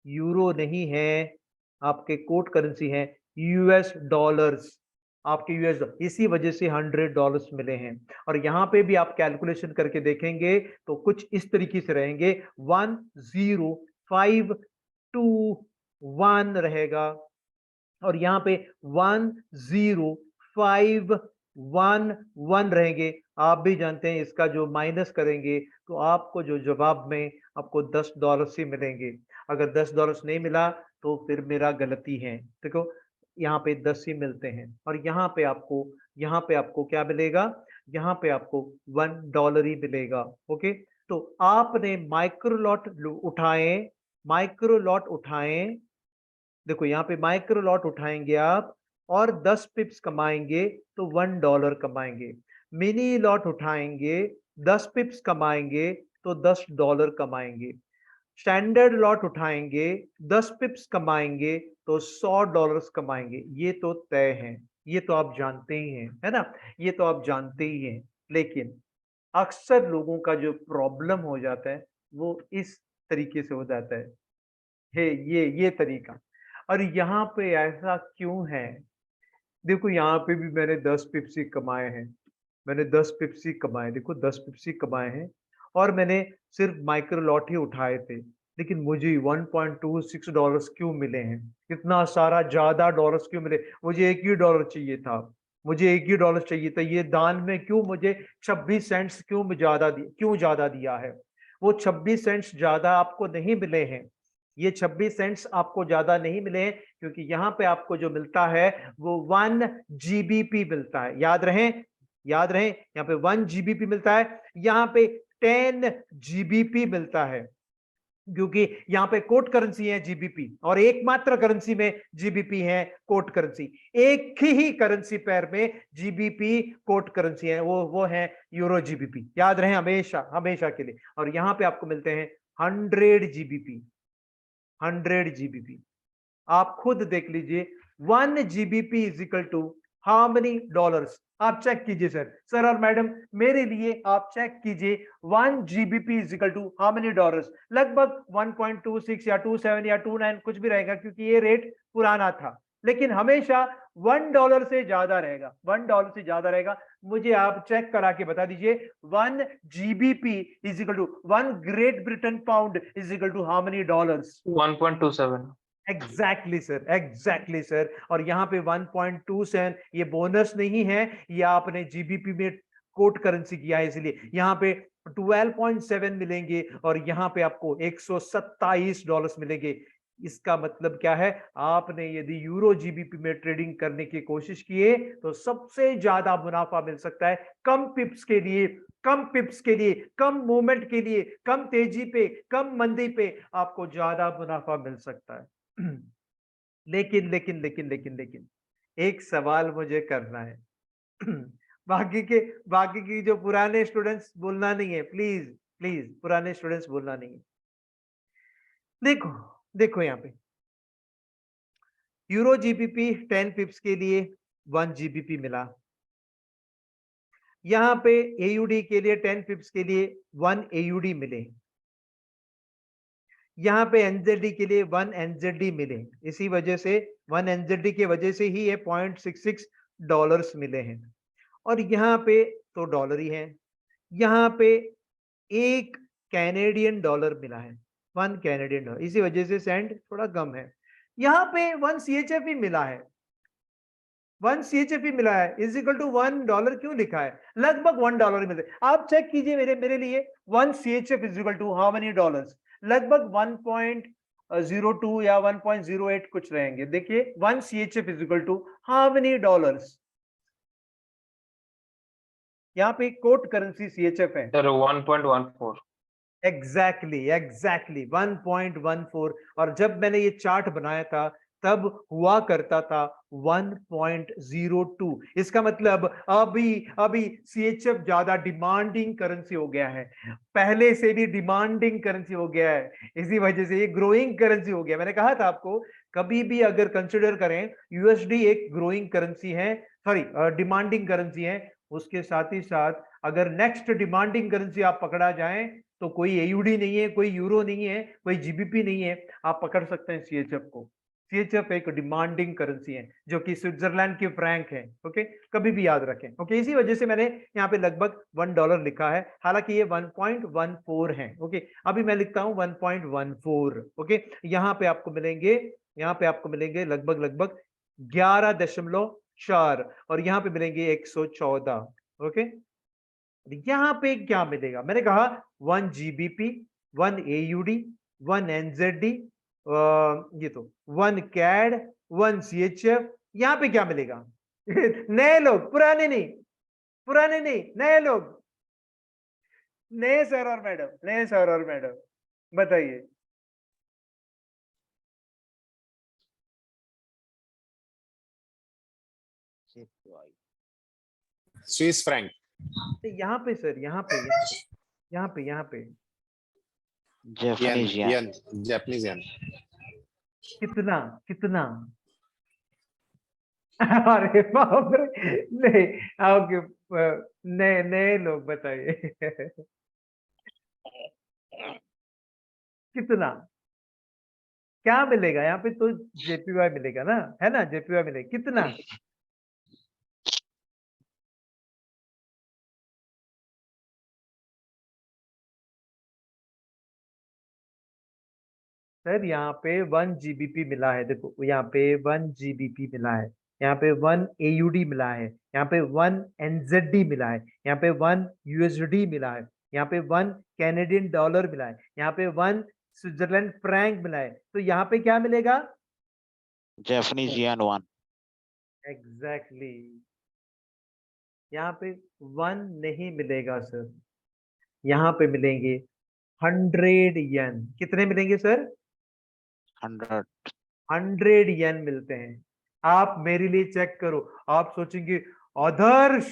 यूरो नहीं है, आपके कोट करेंसी है यूएस डॉलर्स, आपके यूएस डॉलर, इसी वजह से $100 मिले हैं। और यहाँ पे भी आप कैलकुलेशन करके देखेंगे तो कुछ इस तरीके से रहेंगे, 10521 रहेगा, और यहाँ पे 10511 रहेंगे। आप भी जानते हैं इसका जो माइनस करेंगे तो आपको जो जवाब में आपको $10 ही मिलेंगे। अगर $10 नहीं मिला तो फिर मेरा गलती है। देखो यहाँ पे 10 ही मिलते हैं, और यहाँ पे आपको क्या मिलेगा, यहाँ पे आपको $1 ही मिलेगा। ओके, तो आपने माइक्रो लॉट उठाए, देखो यहाँ पे माइक्रो लॉट उठाएंगे आप और 10 पिप्स कमाएंगे तो $1 कमाएंगे। मिनी लॉट उठाएंगे, 10 पिप्स कमाएंगे तो $10 कमाएंगे। स्टैंडर्ड लॉट उठाएंगे, 10 पिप्स कमाएंगे तो $100 कमाएंगे। ये तो तय है, ये तो आप जानते ही हैं, है ना, ये तो आप जानते ही हैं। लेकिन अक्सर लोगों का जो प्रॉब्लम हो जाता है वो इस तरीके से हो जाता है ये तरीका। और यहाँ पे ऐसा क्यों है? देखो यहाँ पे भी मैंने 10 पिप्सी कमाए हैं, मैंने 10 पिप्सी कमाए, देखो 10 पिप्सी कमाए हैं, और मैंने सिर्फ माइक्रो लॉट ही उठाए थे, लेकिन मुझे $1.26 क्यों मिले हैं? इतना सारा ज्यादा डॉलर्स क्यों मिले? मुझे $1 ही चाहिए था, मुझे $1 ही चाहिए था। ये दान में क्यों मुझे 26 सेंट्स क्यों ज्यादा दिया है? वो 26 सेंट्स ज्यादा आपको नहीं मिले हैं, ये 26 सेंट्स आपको ज्यादा नहीं मिले हैं, क्योंकि यहाँ पे आपको जो मिलता है वो 1 जीबीपी मिलता है। याद रहे यहाँ पे 1 जीबीपी मिलता है, यहाँ पे 10 जीबीपी मिलता है, क्योंकि यहाँ पे कोट करेंसी है जीबीपी, और एकमात्र करेंसी में जीबीपी है कोट करेंसी। एक ही करेंसी पेयर में जीबीपी कोट करेंसी है, वो है यूरो जीबीपी। याद रहे हमेशा हमेशा के लिए। और यहाँ पे आपको मिलते हैं 100 जीबीपी, 100 जीबीपी। आप खुद देख लीजिए, 1 GBP is equal to how many dollars? आप चेक कीजिए सर और मैडम, मेरे लिए आप चेक कीजिए 1 GBP is equal to how many dollars? लगभग 1.26 या 27 या 29 कुछ भी रहेगा, क्योंकि ये रेट पुराना था, लेकिन हमेशा $1 से ज्यादा रहेगा, $1 से ज्यादा रहेगा। मुझे आप चेक करा के बता दीजिए 1 GBP is equal to 1 Great Britain pound is equal to how many dollars? 1.27। Exactly sir. और यहाँ पे 1.27 ये बोनस नहीं है, ये आपने जीबीपी में कोट करेंसी किया है, इसलिए यहाँ पे 12.7 मिलेंगे और यहाँ पे आपको $127 मिलेंगे। इसका मतलब क्या है? आपने यदि यूरो जीबीपी में ट्रेडिंग करने की कोशिश किए तो सबसे ज्यादा मुनाफा मिल सकता है कम पिप्स के लिए, कम पिप्स के लिए, कम मूवमेंट के लिए, कम तेजी पे, कम मंदी पे आपको ज्यादा मुनाफा मिल सकता है। लेकिन एक सवाल मुझे करना है। बाकी की जो पुराने स्टूडेंट्स बोलना नहीं है, प्लीज प्लीज पुराने स्टूडेंट्स बोलना नहीं है। देखो देखो यहाँ पे यूरो जीबीपी 10 पिप्स के लिए 1 जीबीपी मिला। यहाँ पे एयूडी के लिए 10 पिप्स के लिए 1 एयूडी मिले। यहाँ पे एनजेडी के लिए 1 एनजेडी मिले। इसी वजह से 1 एनजेडी की वजह से ही ये $0.66 मिले हैं। और यहाँ पे तो डॉलर ही है, यहाँ पे एक कैनेडियन डॉलर मिला है, 1 कैनेडियन डॉलर, इसी वजह से सेंट थोड़ा कम है। यहाँ पे 1 CHF ही मिला है, 1 CHF ही मिला है, इज इक्वल टू $1 क्यों लिखा है? लगभग $1 मिलते। आप चेक कीजिए मेरे लिए 1 CHF is equal to how many dollars? लगभग 1.02 या 1.08 कुछ रहेंगे। देखिए 1 CHF is equal to how many dollars? यहाँ पे कोट करेंसी CHF है सर 1.14। एग्जैक्टली 1.14। और जब मैंने ये चार्ट बनाया था तब हुआ करता था 1.02। इसका मतलब अभी CHF ज्यादा डिमांडिंग करेंसी हो गया है, पहले से भी डिमांडिंग करेंसी हो गया है, इसी वजह से ये ग्रोइंग करेंसी हो गया। मैंने कहा था आपको कभी भी अगर कंसिडर करें USD एक ग्रोइंग करेंसी है, सॉरी डिमांडिंग करेंसी है, उसके साथ ही साथ अगर नेक्स्ट डिमांडिंग करेंसी आप पकड़ा जाए तो कोई एयूडी नहीं है, कोई यूरो नहीं है, कोई जीबीपी नहीं है, आप पकड़ सकते हैं CHF को। CHF एक डिमांडिंग करेंसी है जो कि स्विट्जरलैंड की फ्रैंक है। ओके, कभी भी याद रखें। ओके, इसी वजह से मैंने यहाँ पे लगभग $1 लिखा है, हालांकि ये 1.14 है। ओके, अभी मैं लिखता हूँ 1.14। ओके, यहाँ पे आपको मिलेंगे लगभग 11.4 और यहाँ पे मिलेंगे 114। ओके, यहाँ पे क्या मिलेगा? मैंने कहा 1 GBP, 1 AUD, 1 NZD, ये तो 1 CAD, 1 CHF। यहाँ पे क्या मिलेगा? नए लोग, पुराने नहीं, नए लोग, नए सर और मैडम बताइए। Swiss franc. यहाँ पे सर, यहाँ पे येन, येन, जापानीज येन। कितना? अरे बाप रे, नहीं, ओके, नए नए लोग बताइए। कितना? क्या मिलेगा यहाँ पे? तो JPY मिलेगा ना, है ना? JPY मिलेगा कितना? सर यहाँ पे 1 GBP मिला है, देखो यहाँ पे 1 GBP मिला है, यहाँ पे 1 AUD मिला है, यहाँ पे 1 NZD मिला है, यहाँ पे 1 USD मिला है, यहाँ पे 1 कैनेडियन डॉलर मिला है, यहाँ पे 1 स्विट्जरलैंड फ्रैंक मिला है। तो यहाँ पे क्या मिलेगा? Japanese yen 1. एग्जैक्टली यहाँ पे 1 नहीं मिलेगा सर, यहाँ पे मिलेंगे 100 येन। कितने मिलेंगे सर? 100. 100 येन मिलते हैं। आप मेरे लिए चेक करो, आप सोचेंगे आदर्श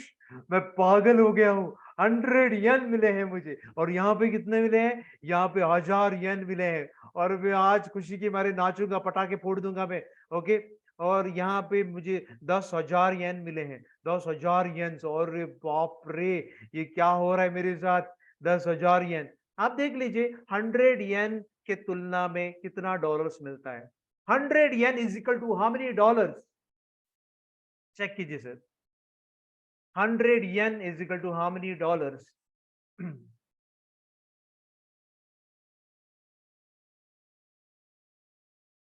मैं पागल हो गया हूँ, 100 येन मिले हैं मुझे, और यहाँ पे कितने मिले हैं? यहाँ पे 1000 येन मिले हैं, और मैं आज खुशी के मारे नाचूंगा, पटाखे फोड़ दूंगा मैं। ओके, और यहाँ पे मुझे 10,000 येन मिले हैं, 10,000 येन। और बाप रे, ये क्या हो रहा है मेरे साथ, 10,000 येन। आप देख लीजिए 100 येन के तुलना में कितना डॉलर्स मिलता है। 100 yen is equal to how many dollars, check कीजिए sir. 100 yen is equal to how many dollars.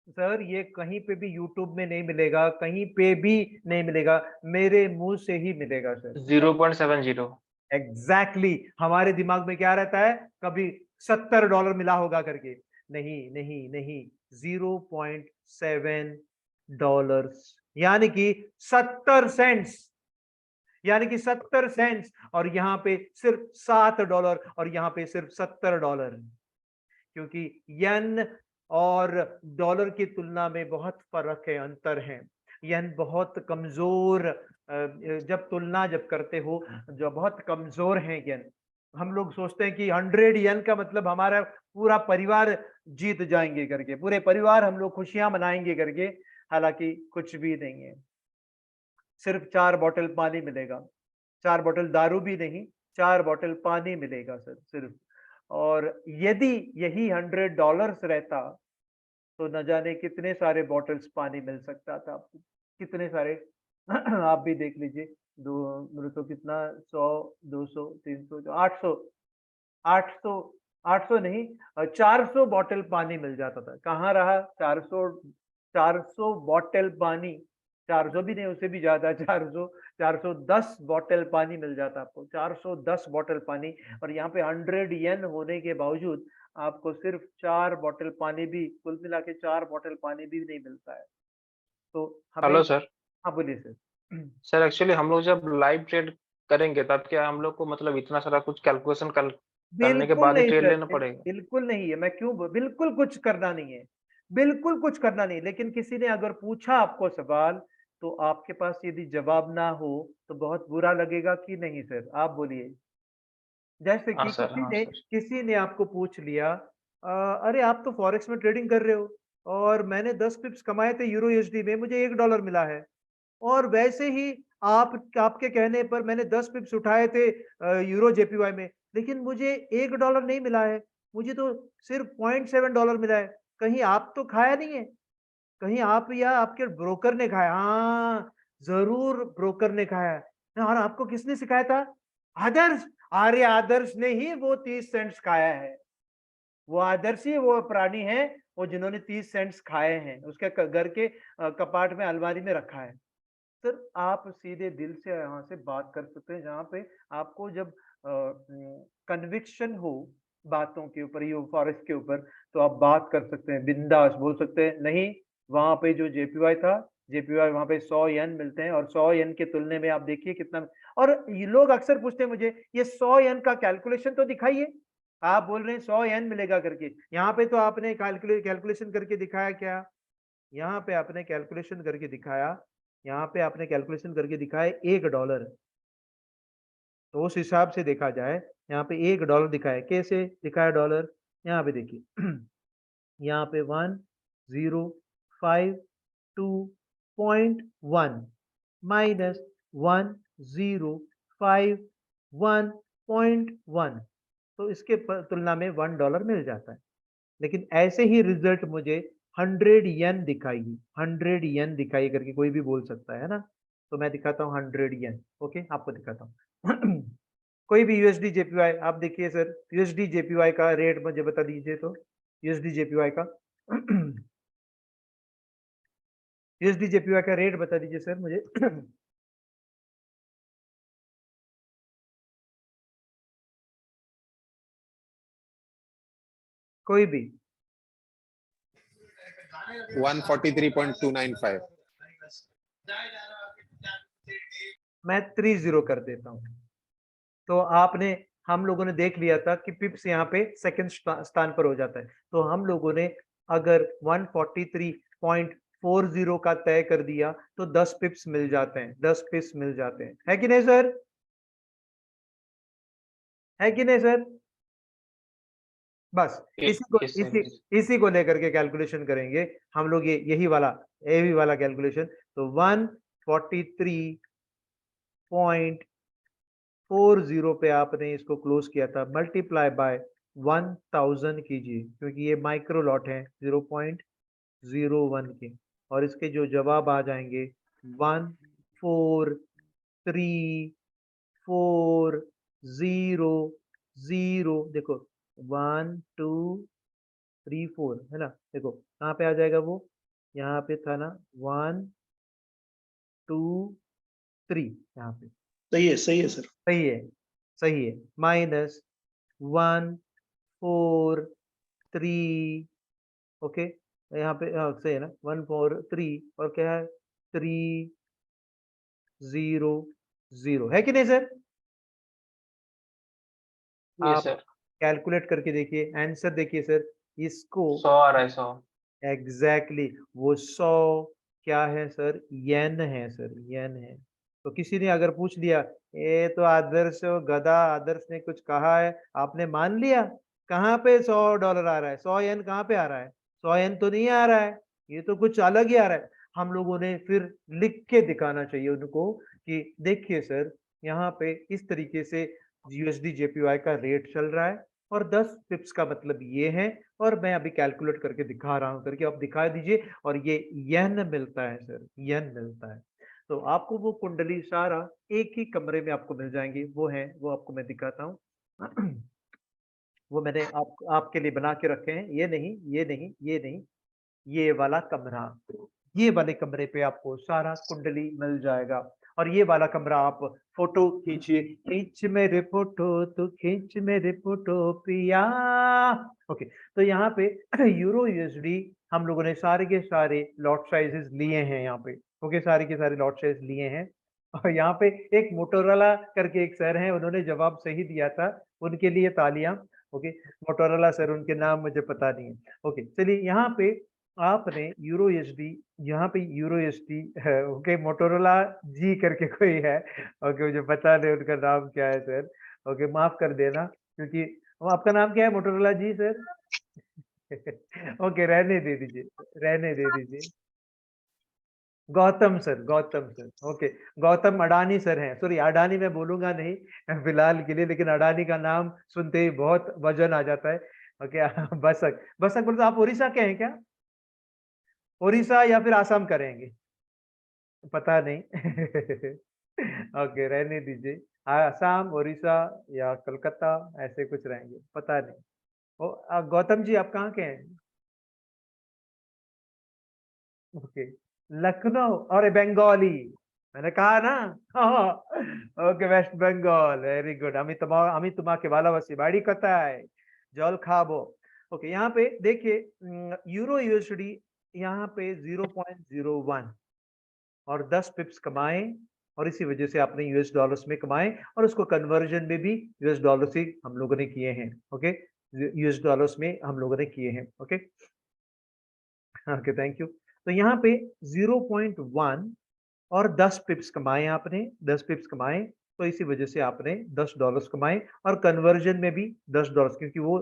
Sir ये कहीं पे भी यूट्यूब में नहीं मिलेगा, कहीं पे भी नहीं मिलेगा, मेरे मुंह से ही मिलेगा सर। 0.70. एग्जैक्टली हमारे दिमाग में क्या रहता है, कभी $70 मिला होगा करके। नहीं नहीं नहीं, 0.7 यानी कि 70 सेंट्स, यानी कि 70 सेंट्स। और यहाँ पे सिर्फ $7 और यहाँ पे सिर्फ $70, क्योंकि येन और डॉलर की तुलना में बहुत फर्क है, अंतर है। येन बहुत कमजोर, जब तुलना जब करते हो, जो बहुत कमजोर है येन। हम लोग सोचते हैं कि 100 येन का मतलब हमारा पूरा परिवार जीत जाएंगे करके, पूरे परिवार हम लोग खुशियां मनाएंगे करके, हालांकि कुछ भी नहीं है। सिर्फ 4 बोतल पानी मिलेगा, 4 बोतल दारू भी नहीं, 4 बोतल पानी मिलेगा सर सिर्फ। और यदि यही $100 रहता तो न जाने कितने सारे बॉटल्स पानी मिल सकता था आपको, कितने सारे। आप भी देख लीजिए, दो बोले तो कितना, 100, 200, 300, 800, 800, 800 नहीं, 400 बॉटल पानी मिल जाता था। कहाँ रहा 400, 400 बॉटल पानी, 400 भी नहीं, उससे भी ज्यादा, 400, 410 बॉटल पानी मिल जाता आपको, 410 बॉटल पानी। और यहाँ पे 100 येन होने के बावजूद आपको सिर्फ 4 बॉटल पानी भी, कुल मिला के 4 बॉटल पानी भी नहीं मिलता है। तो हमें, हेलो सर। हाँ बोलिए सर। सर एक्चुअली हम लोग जब लाइव ट्रेड करेंगे तब क्या हम लोग को मतलब इतना सारा कुछ कैलकुलेशन करने के बिल्कुल बाद ही नहीं ट्रेड सर, लेना पड़ेगा? बिल्कुल नहीं है। मैं क्यों बिल्कुल कुछ करना नहीं है, बिल्कुल कुछ करना नहीं। लेकिन किसी ने अगर पूछा आपको सवाल, तो आपके पास यदि जवाब ना हो तो बहुत बुरा लगेगा कि नहीं सर, आप बोलिए। जैसे हाँ कि सर, हाँ सर। किसी ने आपको पूछ लिया, अरे आप तो फॉरेक्स में ट्रेडिंग कर रहे हो और मैंने 10 पिप्स कमाए थे यूरो यूएसडी में, मुझे $1 मिला है। और वैसे ही आपके कहने पर मैंने 10 पिप्स उठाए थे यूरो जेपीवाई में, लेकिन मुझे $1 नहीं मिला है, मुझे तो सिर्फ $0.7 मिला है। कहीं आप तो खाया नहीं है, कहीं आप या आपके ब्रोकर ने खाया? हाँ, जरूर ब्रोकर ने खाया है। और आपको किसने सिखाया था? आदर्श। अरे आदर्श ने ही वो 30 सेंट्स खाया है। वो आदर्श ही वो प्राणी है, वो जिन्होंने 30 सेंट्स खाए हैं, उसके घर के कपाट में, अलमारी में रखा है। सर आप सीधे दिल से यहाँ से बात कर सकते हैं, जहाँ पे आपको जब कन्विक्शन हो बातों के ऊपर, ये फॉरेस्ट के ऊपर, तो आप बात कर सकते हैं, बिंदास बोल सकते हैं। नहीं, वहां पे जो जेपीवाई था, जेपीवाई वहां पे 100 येन मिलते हैं, और 100 येन के तुलने में आप देखिए कितना। और ये लोग अक्सर पूछते हैं मुझे, ये 100 येन का कैलकुलेशन तो दिखाइए। आप बोल रहे हैं 100 येन मिलेगा करके, यहाँ पे तो आपने कैलकुलेशन करके दिखाया क्या? यहाँ पे आपने कैलकुलेशन करके दिखाया, यहाँ पे आपने कैलकुलेशन करके दिखाया $1। तो उस हिसाब से देखा जाए, यहाँ पे $1 दिखाया, कैसे दिखाया डॉलर? यहाँ पे देखिए, यहाँ पे 1052.1 माइनस 1051.1, तो इसके तुलना में $1 मिल जाता है। लेकिन ऐसे ही रिजल्ट मुझे 100 येन दिखाई, 100 येन दिखाई करके कोई भी बोल सकता है ना। तो मैं दिखाता हूँ 100 येन, ओके आपको दिखाता हूँ। कोई भी यूएसडी जेपीवाई आप देखिए सर, यूएसडी जेपीवाई का रेट मुझे बता दीजिए तो, यूएसडी जेपीवाई का, यूएसडी जेपीवाई का रेट बता दीजिए सर मुझे। कोई भी। 143.295. मैं 30 कर देता हूँ। तो आपने, हम लोगों ने देख लिया था कि पिप्स यहाँ पे सेकंड स्थान पर हो जाता है। तो हम लोगों ने अगर 143.40 का तय कर दिया तो 10 पिप्स मिल जाते हैं, 10 पिप्स मिल जाते हैं, है कि नहीं सर? है कि नहीं सर? बस इस इसी को लेकर के कैलकुलेशन करेंगे हम लोग, ये यही वाला कैलकुलेशन। तो 143.40 पे आपने इसको क्लोज किया था, मल्टीप्लाई बाय 1000 कीजिए, क्योंकि ये माइक्रो लॉट है 0.01 के, और इसके जो जवाब आ जाएंगे 14340, देखो 1234 है ना, देखो कहाँ पे आ जाएगा वो, यहाँ पे था ना 123, यहाँ पे सही है सर। सही है, माइनस 143, ओके, यहाँ पे सही है ना, 143 और क्या है 300 है कि नहीं सर? ये आप सर कैलकुलेट करके देखिए, आंसर देखिए सर, इसको 100 आ रहा है 100। एग्जैक्टली वो 100 क्या है सर, येन है सर, येन है। तो किसी ने अगर पूछ लिया ये तो आदर्श गधा, आदर्श ने कुछ कहा है, आपने मान लिया, कहाँ पे $100 आ रहा है, 100 येन कहाँ पे आ रहा है, 100 येन तो नहीं आ रहा है, ये तो कुछ अलग ही आ रहा है। हम लोगों ने फिर लिख के दिखाना चाहिए उनको कि देखिए सर, यहाँ पे इस तरीके से यूएसडी जेपीवाई का रेट चल रहा है, और 10 पिप्स का मतलब ये है, और मैं अभी कैलकुलेट करके दिखा रहा हूं, करके आप दिखा दीजिए, और ये येन मिलता है सर, येन मिलता है। तो आपको वो कुंडली सारा एक ही कमरे में आपको मिल जाएंगे, वो आपको मैं दिखाता हूँ। वो मैंने आपके लिए बना के रखे हैं, ये नहीं, ये नहीं, ये नहीं, ये वाला कमरा, ये वाले कमरे पे आपको सारा कुंडली मिल जाएगा। और ये वाला कमरा आप फोटो खींचिए, खींच मेरे फोटो तो खींच मेरे फोटो पिया। ओके, तो यहाँ पे यूरो यूएसडी हम लोगों ने सारे के सारे लॉट साइजेस लिए हैं यहाँ पे, ओके, सारे के सारे लॉट साइज लिए हैं। और यहाँ पे एक मोटोरोला करके एक सर हैं, उन्होंने जवाब सही दिया था, उनके लिए तालियां। ओके, मोटोरोला सर, उनके नाम मुझे पता नहीं है। ओके, चलिए यहाँ पे आपने यूरो एसडी, यहाँ पे यूरो एसडी है, ओके, मोटोरोला जी करके कोई है, ओके, मुझे पता नहीं उनका नाम क्या है सर, ओके, माफ कर देना, क्योंकि आपका नाम क्या है मोटोरोला जी सर? ओके, रहने दे दीजिए, रहने दे दीजिए। Gautam sir, Gautam sir, okay, Gautam Adani sir हैं, सॉरी अडानी मैं बोलूंगा नहीं फिलहाल के लिए, लेकिन अडानी का नाम सुनते ही बहुत वजन आ जाता है। ओके, बसक, बसक बोलते आप उड़ीसा के हैं क्या? उड़ीसा या फिर आसाम करेंगे, पता नहीं। ओके, रहने दीजिए, आसाम, उड़ीसा या कलकत्ता, ऐसे कुछ रहेंगे, पता नहीं। गौतम जी आप कहाँ के हैं? ओके, लखनऊ, और बंगाली, मैंने कहा ना। Okay, West Bengal, very good. আমি তোমাকে ভালোবাসি, বাড়ি কোথায়, জল খাবো। ओके, यहाँ पे देखिए यूरो यूएसडी यहाँ पे 0.01 और 10 पिप्स कमाए, और इसी वजह से आपने यूएस डॉलर्स में कमाए, और उसको कन्वर्जन में भी यूएस डॉलर से हम लोगों ने किए हैं। ओके, यूएस डॉलर्स में हम लोगों ने किए हैं। Okay, okay, thank you. तो यहाँ पे 0.1 और 10 पिप्स कमाए आपने, 10 पिप्स कमाए, तो इसी वजह से आपने $10 कमाए, और कन्वर्जन में भी $10, क्योंकि वो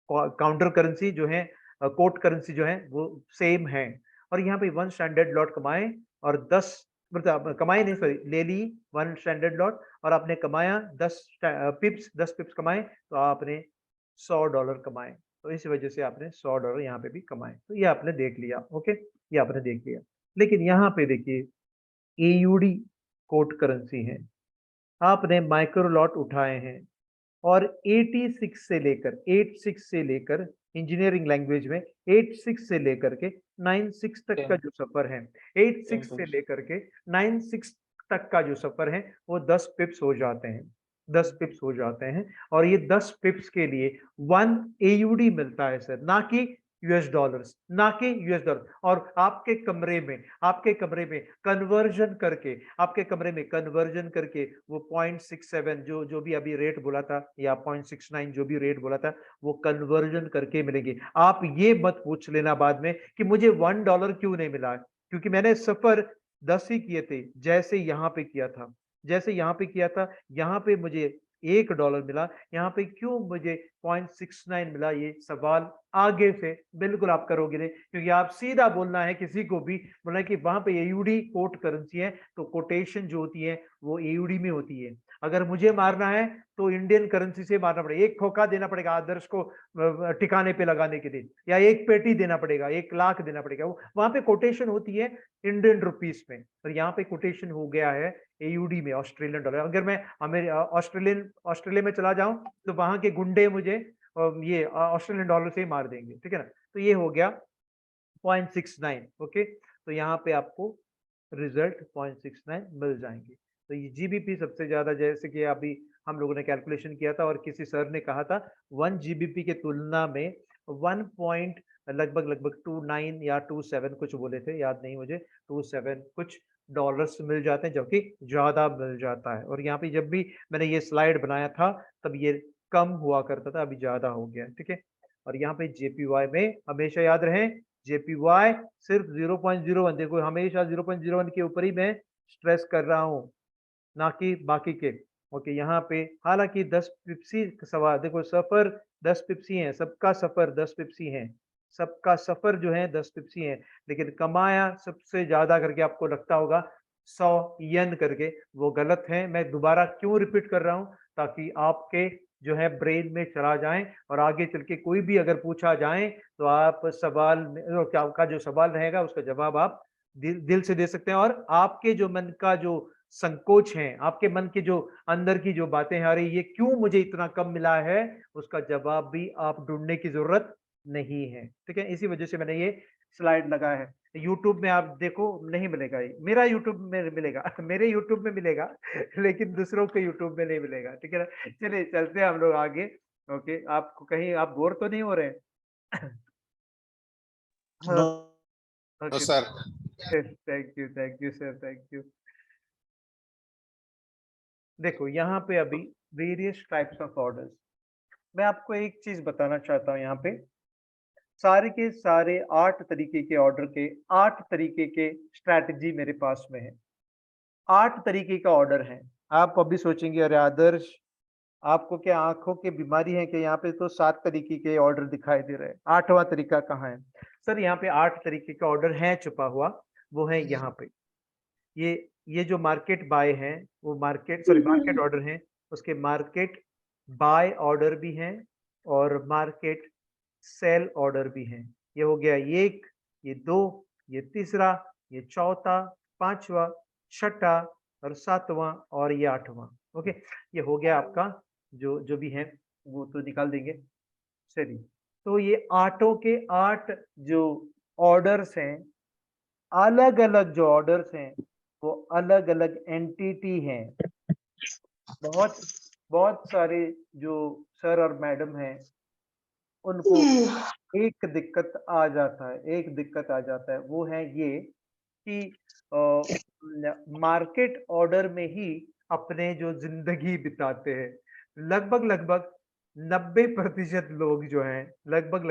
काउंटर करेंसी जो है, कोट करेंसी जो है वो सेम है। और यहाँ पे 1 स्टैंडर्ड लॉट कमाए, और 10 मतलब कमाए नहीं, सॉरी, ले ली 1 स्टैंडर्ड लॉट, और आपने कमाया 10 पिप्स कमाए, तो आपने $100 कमाए, तो इस वजह से आपने $100 यहाँ पे भी कमाए। तो ये आपने देख लिया, ओके, ये आपने देख लिया। लेकिन यहाँ पे देखिए एयूडी कोट करेंसी है, आपने माइक्रो लॉट उठाए हैं, और 86 से लेकर इंजीनियरिंग लैंग्वेज में 86 से लेकर के 96 तक का जो सफर है, 86 से लेकर के 96 तक का जो सफर है, वो 10 पिप्स हो जाते हैं, 10 पिप्स हो जाते हैं। और ये 10 पिप्स के लिए 1 एयूडी मिलता है सर, ना कि यूएस डॉलर्स, ना कि यूएस डॉलर। और आपके कमरे में कन्वर्जन करके, आपके कमरे में कन्वर्जन करके वो 0.67 जो भी अभी रेट बोला था, या 0.69 जो भी रेट बोला था, वो कन्वर्जन करके मिलेंगे। आप ये मत पूछ लेना बाद में कि मुझे $1 क्यों नहीं मिला, क्योंकि मैंने सफर 10 ही किए थे, जैसे यहाँ पे किया था, यहाँ पे मुझे $1 मिला, यहाँ पे क्यों मुझे 0.69 मिला। ये सवाल आगे से बिल्कुल आप करोगे नहीं, क्योंकि आप सीधा बोलना है, किसी को भी बोलना है कि वहां पे एयूडी कोट करेंसी है, तो कोटेशन जो होती है वो एयूडी में होती है। अगर मुझे मारना है तो इंडियन करेंसी से मारना पड़ेगा, एक ठोका देना पड़ेगा आदर्श को ठिकाने पे लगाने के लिए, या एक पेटी देना पड़ेगा, 1 लाख देना पड़ेगा। वहां पे कोटेशन होती है इंडियन रुपीस में, और यहाँ पे कोटेशन हो गया है एयूडी में, ऑस्ट्रेलियन डॉलर। अगर मैं ऑस्ट्रेलिया में चला जाऊं तो वहां के गुंडे मुझे ये ऑस्ट्रेलियन डॉलर से ही मार देंगे, ठीक है ना। तो ये हो गया 0.69। ओके, तो यहाँ पे आपको रिजल्ट 0.69 मिल जाएंगे। तो ये जीबीपी सबसे ज्यादा, जैसे कि अभी हम लोगों ने कैलकुलेशन किया था और किसी सर ने कहा था 1 जीबीपी के तुलना में 1 पॉइंट लगभग 29 या 27 कुछ बोले थे, याद नहीं मुझे, 27 कुछ डॉलर्स मिल जाते हैं, जबकि ज्यादा मिल जाता है। और यहाँ पे जब भी मैंने ये स्लाइड बनाया था तब ये कम हुआ करता था, अभी ज्यादा हो गया, ठीक है। और यहाँ पे जेपीवाई में हमेशा याद रहे, जेपीवाई सिर्फ 0.01, देखो हमेशा 0.01 के ऊपर ही मैं स्ट्रेस कर रहा हूँ, ना कि बाकी के। ओके, यहाँ पे हालांकि 10 पिप्सी सवाल, देखो सफर 10 पिप्सी है, सबका सफर 10 पिप्सी है, सबका सफर जो है 10 पिप्सी है, लेकिन कमाया सबसे ज्यादा करके आपको लगता होगा 100 येन करके, वो गलत है। मैं दोबारा क्यों रिपीट कर रहा हूँ, ताकि आपके जो है ब्रेन में चला जाए, और आगे चल के कोई भी अगर पूछा जाए तो आप सवाल आपका जो सवाल रहेगा उसका जवाब आप दिल से दे सकते हैं। और आपके जो मन का जो संकोच है, आपके मन के जो अंदर की जो बातें हैं, अरे ये क्यों मुझे इतना कम मिला है, उसका जवाब भी आप ढूंढने की जरूरत नहीं है, ठीक है। इसी वजह से मैंने ये स्लाइड लगाया है। यूट्यूब में आप देखो नहीं मिलेगा, ये मेरा यूट्यूब में मिलेगा मेरे यूट्यूब में मिलेगा लेकिन दूसरों के यूट्यूब में नहीं मिलेगा, ठीक है ना। चलिए चलते हैं हम लोग आगे। ओके, आपको कहीं आप बोर तो नहीं हो रहे हैं? No, okay, sir. Thank you sir, thank you. देखो यहाँ पे अभी वेरियस टाइप्स ऑफ ऑर्डर्स, मैं आपको एक चीज बताना चाहता हूँ। यहाँ पे सारे के सारे 8 तरीके के ऑर्डर के 8 तरीके के स्ट्रैटेजी मेरे पास में है, 8 तरीके का ऑर्डर है। आप अभी सोचेंगे अरे आदर्श आपको क्या आंखों की बीमारी है कि यहाँ पे तो 7 तरीके के ऑर्डर दिखाई दे रहे हैं, 8वां तरीका कहाँ है? सर यहाँ पे 8 तरीके का ऑर्डर है छुपा हुआ, वो है यहाँ पे। ये जो मार्केट बाय है वो मार्केट ऑर्डर है, उसके मार्केट बाय ऑर्डर भी हैं और मार्केट सेल ऑर्डर भी हैं। ये हो गया एक, ये दो, ये तीसरा, ये चौथा, पांचवा, छठा और सातवां और ये आठवां। ओके, ये हो गया आपका जो जो भी है वो तो निकाल देंगे। चलिए, तो ये आठों के 8 जो ऑर्डर्स हैं, अलग अलग जो ऑर्डर्स हैं वो अलग अलग एंटिटी हैं। बहुत बहुत सारे जो सर और मैडम हैं उनको एक दिक्कत आ जाता है, एक दिक्कत आ जाता है, वो है ये कि मार्केट ऑर्डर में ही अपने जो जिंदगी बिताते हैं। लगभग 90% लोग जो हैं, लगभग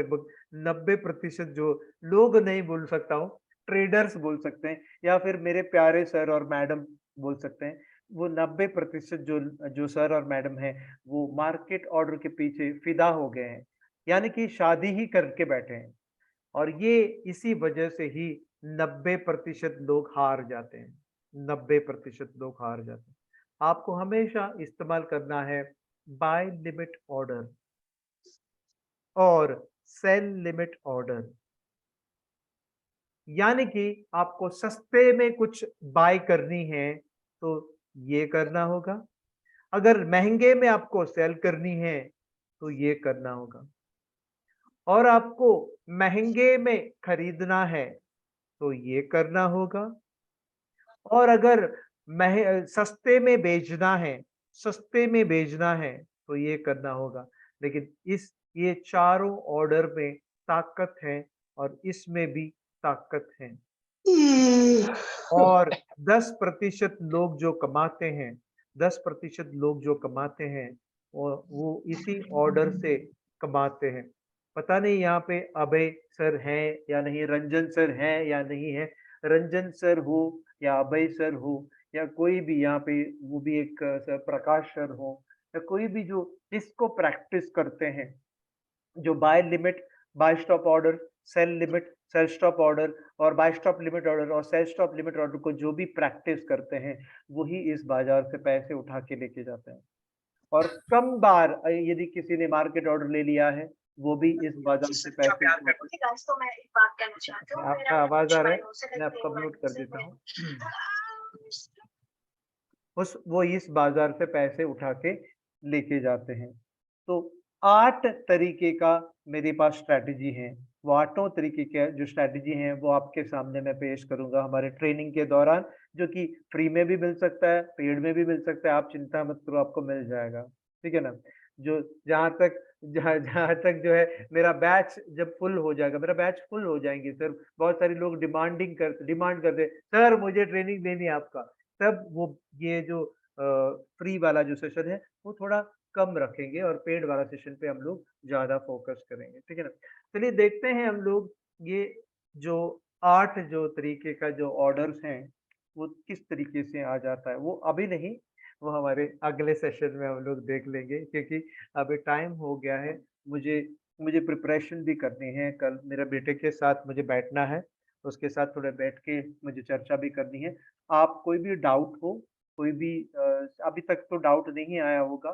90% जो लोग, नहीं बोल सकता हूँ, ट्रेडर्स बोल सकते हैं, या फिर मेरे प्यारे सर और मैडम बोल सकते हैं, वो 90% जो जो सर और मैडम हैं वो मार्केट ऑर्डर के पीछे फिदा हो गए हैं, यानी कि शादी ही करके बैठे हैं। और ये इसी वजह से ही 90% लोग हार जाते हैं, 90% लोग हार जाते हैं। आपको हमेशा इस्तेमाल करना है बाय लिमिट ऑर्डर और सेल लिमिट ऑर्डर, यानी कि आपको सस्ते में कुछ बाय करनी है तो ये करना होगा, अगर महंगे में आपको सेल करनी है तो ये करना होगा, और आपको महंगे में खरीदना है तो ये करना होगा, और अगर सस्ते में बेचना है, सस्ते में बेचना है तो ये करना होगा। लेकिन ये चारों ऑर्डर में ताकत है और इसमें भी ताकत है। और 10% लोग जो कमाते हैं, 10% लोग जो कमाते हैं वो इसी ऑर्डर से कमाते हैं। पता नहीं यहाँ पे अभय सर हैं या नहीं, रंजन सर हैं या नहीं है, रंजन सर हो या अभय सर हो या कोई भी यहाँ पे, वो भी एक सर प्रकाश सर हो, या कोई भी जो इसको प्रैक्टिस करते हैं, जो buy limit, buy stop order, sell limit, sell stop order और बाय स्टॉप लिमिट ऑर्डर और सेल स्टॉप लिमिट ऑर्डर को जो भी प्रैक्टिस करते हैं, वही इस बाजार से पैसे उठा के लेके जाते हैं। और कम बार यदि किसी ने मार्केट ऑर्डर ले लिया है, वो भी इस बाजार से पैसे तो मैं एक बात कहना चाहती हूँ, आपका आवाज आ रहा है, मैं आपका म्यूट कर देता हूँ। वो इस बाजार से पैसे उठा के लेके जाते हैं। तो 8 तरीके का मेरे पास स्ट्रैटेजी है। वो 8 तरीके के जो स्ट्रैटेजी हैं वो आपके सामने मैं पेश करूंगा हमारे ट्रेनिंग के दौरान, जो कि फ्री में भी मिल सकता है, पेड में भी मिल सकता है। आप चिंता मत करो, आपको मिल जाएगा, ठीक है ना। जो जहां तक जो है मेरा बैच जब फुल हो जाएगा, मेरा बैच फुल हो जाएंगे सर, बहुत सारे लोग डिमांड करते सर मुझे ट्रेनिंग देनी है आपका, तब वो ये जो फ्री वाला जो सेशन है वो थोड़ा कम रखेंगे और पेड वाला सेशन पे हम लोग ज्यादा फोकस करेंगे, ठीक है ना। चलिए देखते हैं हम लोग ये जो 8 जो तरीके का जो ऑर्डर्स हैं वो किस तरीके से आ जाता है, वो अभी नहीं, वो हमारे अगले सेशन में हम लोग देख लेंगे, क्योंकि अभी टाइम हो गया है। मुझे मुझे प्रिपरेशन भी करनी है, कल मेरे बेटे के साथ मुझे बैठना है, उसके साथ थोड़ा बैठ के मुझे चर्चा भी करनी है। आप कोई भी डाउट हो, कोई भी अभी तक तो डाउट नहीं आया होगा,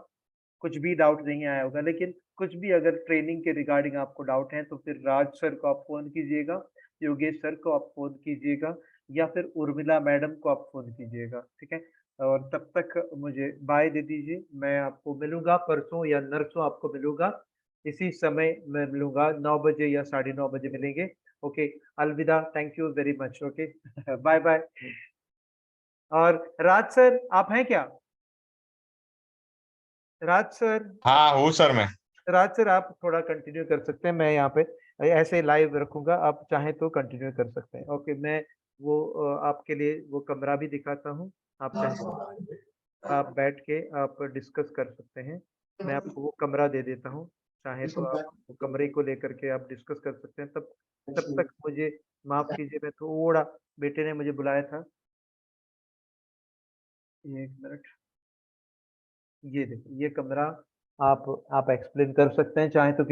कुछ भी डाउट नहीं आया होगा, लेकिन कुछ भी अगर ट्रेनिंग के रिगार्डिंग आपको डाउट है तो फिर राज सर को आप फ़ोन कीजिएगा, योगेश सर को आप फ़ोन कीजिएगा या फिर उर्मिला मैडम को आप फ़ोन कीजिएगा, ठीक है? और तब तक मुझे बाय दे दीजिए, मैं आपको मिलूँगा परसों या नरसों आपको मिलूँगा, इसी समय मैं मिलूँगा 9 बजे या साढ़े 9 बजे मिलेंगे। ओके, अलविदा, thank you very much, okay, bye-bye. और राज सर आप हैं क्या? राज सर? हाँ हूँ सर मैं। राज सर आप थोड़ा कंटिन्यू कर सकते हैं, मैं यहाँ पे ऐसे लाइव रखूँगा, आप चाहें तो कंटिन्यू कर सकते हैं। ओके, मैं वो आपके लिए वो कमरा भी दिखाता हूँ, आप चाहें तो आप बैठ के आप डिस्कस कर सकते हैं। मैं आपको वो कमरा दे देता हूँ, चाहें तो आप वो कमरे को लेकर के आप डिस्कस कर सकते हैं। तब तब तक मुझे माफ़ कीजिए, मैं थोड़ा बेटे ने मुझे बुलाया था। 1 मिनट। ये देखिए, ये कमरा आप एक्सप्लेन कर सकते हैं, चाहे तो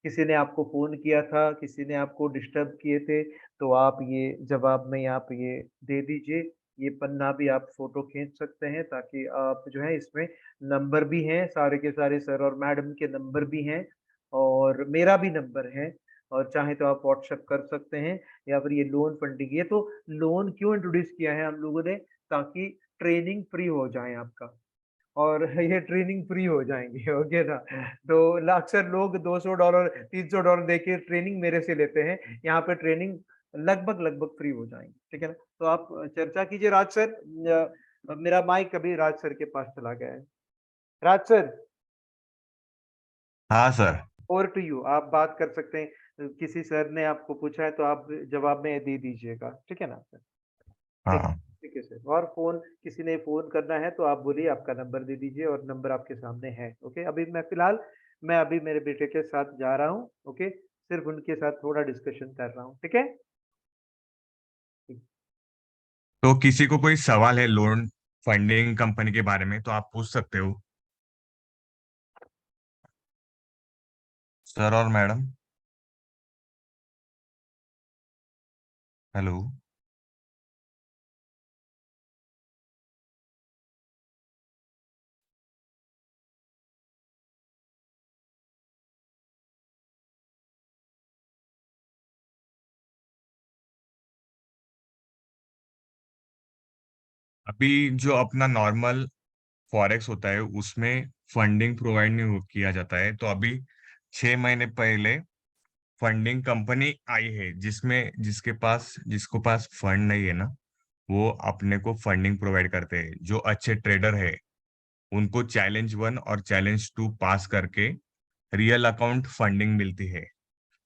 किसी ने आपको फ़ोन किया था, किसी ने आपको डिस्टर्ब किए थे, तो आप ये जवाब में आप ये दे दीजिए। ये पन्ना भी आप फ़ोटो खींच सकते हैं ताकि आप जो है इसमें नंबर भी हैं, सारे के सारे सर और मैडम के नंबर भी हैं और मेरा भी नंबर है और चाहे तो आप व्हाट्सएप कर सकते हैं या फिर ये लोन फंडिंग, ये तो लोन क्यों इंट्रोड्यूस किया है हम लोगों ने, ताकि ट्रेनिंग फ्री हो जाए आपका। और ये ट्रेनिंग फ्री हो जाएँगी, ओके ना? तो अक्सर लोग $200 $300 देके ट्रेनिंग मेरे से लेते हैं, यहाँ पे ट्रेनिंग लगभग फ्री हो जाएँगी, ठीक है ना? तो आप चर्चा कीजिए राज सर, मेरा माइक अभी राज सर के पास चला गया है। राज सर, हाँ सर। ओवर टू यू, आप बात कर सकते हैं। किसी सर ने आपको पूछा है तो आप जवाब में दे दीजिएगा, ठीक है ना सर? ठीक हाँ ठीक है सर। और किसी ने फ़ोन करना है तो आप बोलिए, आपका नंबर दे दीजिए और नंबर आपके सामने है, ओके? अभी मैं फ़िलहाल मैं अभी मेरे बेटे के साथ जा रहा हूँ, ओके? सिर्फ़ उनके साथ थोड़ा डिस्कशन कर रहा हूँ, ठीक है? ठीक। तो किसी को कोई सवाल है लोन फंडिंग कंपनी के बारे में तो आप पूछ सकते हो सर और मैडम। हेलो। अभी जो अपना नॉर्मल फॉरेक्स होता है उसमें फंडिंग प्रोवाइड नहीं किया जाता है, तो अभी 6 महीने पहले फंडिंग कंपनी आई है जिसमें जिसको पास फंड नहीं है ना, वो अपने को फंडिंग प्रोवाइड करते हैं। जो अच्छे ट्रेडर है उनको चैलेंज 1 और चैलेंज 2 पास करके रियल अकाउंट फंडिंग मिलती है।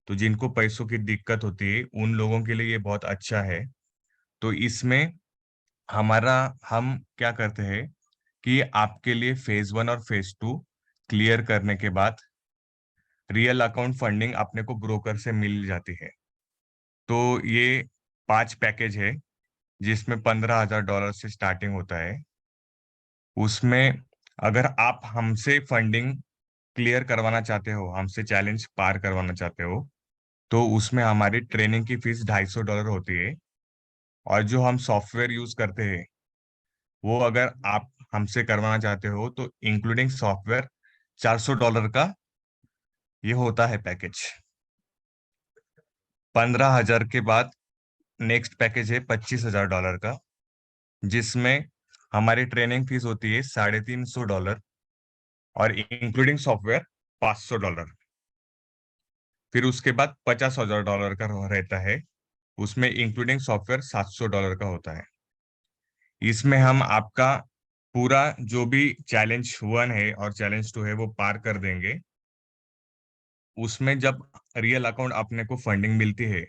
तो जिनको पैसों की दिक्कत होती है उन लोगों के लिए ये बहुत अच्छा है। तो इसमें हमारा हम क्या करते हैं कि आपके लिए फेज 1 और फेज 2 क्लियर करने के बाद रियल अकाउंट फंडिंग अपने को ब्रोकर से मिल जाती है। तो ये 5 पैकेज है जिसमें $15,000 से स्टार्टिंग होता है। उसमें अगर आप हमसे फंडिंग क्लियर करवाना चाहते हो, हमसे चैलेंज पार करवाना चाहते हो, तो उसमें हमारी ट्रेनिंग की फीस $250 होती है। और जो हम सॉफ्टवेयर यूज करते हैं वो अगर आप हमसे करवाना चाहते हो तो इंक्लूडिंग सॉफ्टवेयर $400 का ये होता है पैकेज। 15,000 के बाद नेक्स्ट पैकेज है $25,000 का, जिसमें हमारी ट्रेनिंग फीस होती है $350 और इंक्लूडिंग सॉफ्टवेयर $500। फिर उसके बाद $50,000 का रहता है, उसमें इंक्लूडिंग सॉफ्टवेयर $700 का होता है। इसमें हम आपका पूरा जो भी चैलेंज 1 है और चैलेंज 2 है वो पार कर देंगे। उसमें जब रियल अकाउंट अपने को फंडिंग मिलती है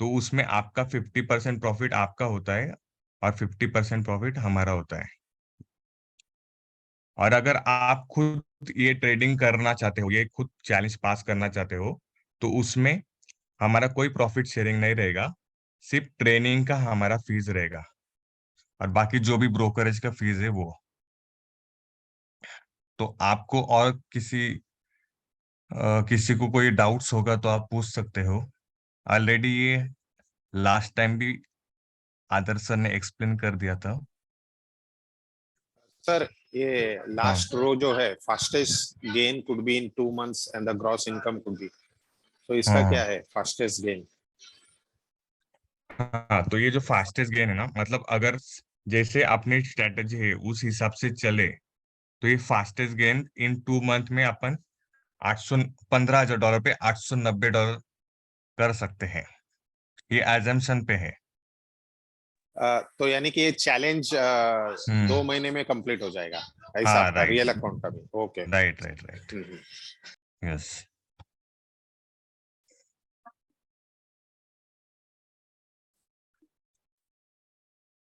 तो उसमें आपका 50% प्रॉफिट आपका होता है और 50% प्रॉफिट हमारा होता है। और अगर आप खुद ये ट्रेडिंग करना चाहते हो, ये खुद चैलेंज पास करना चाहते हो, तो उसमें हमारा कोई प्रॉफिट शेयरिंग नहीं रहेगा, सिर्फ ट्रेनिंग का हमारा फीस रहेगा और बाकी जो भी ब्रोकरेज का फीस है वो। तो आपको और किसी को कोई डाउट्स होगा तो आप पूछ सकते हो। ऑलरेडी ये लास्ट टाइम भी आदर्श सर ने एक्सप्लेन कर दिया था। सर ये हाँ लास्ट रो जो है, fastest gain could be in 2 months and the gross income could be, तो इसका हाँ क्या है फास्टेस्ट गेन? हाँ, तो ये जो फास्टेस्ट गेन है ना, मतलब अगर जैसे अपनी स्ट्रेटेजी है उस हिसाब से चले तो ये फास्टेस्ट गेन इन 2 मंथ में अपन 15,000 डॉलर पे $890 कर सकते हैं। ये एजम्पशन पे है। तो यानी कि ये चैलेंज 2 हम्म। महीने में कंप्लीट हो जाएगा ऐसा हाँ, आपका राइट रियल अकाउंट का भी? Okay. Right right right, yes.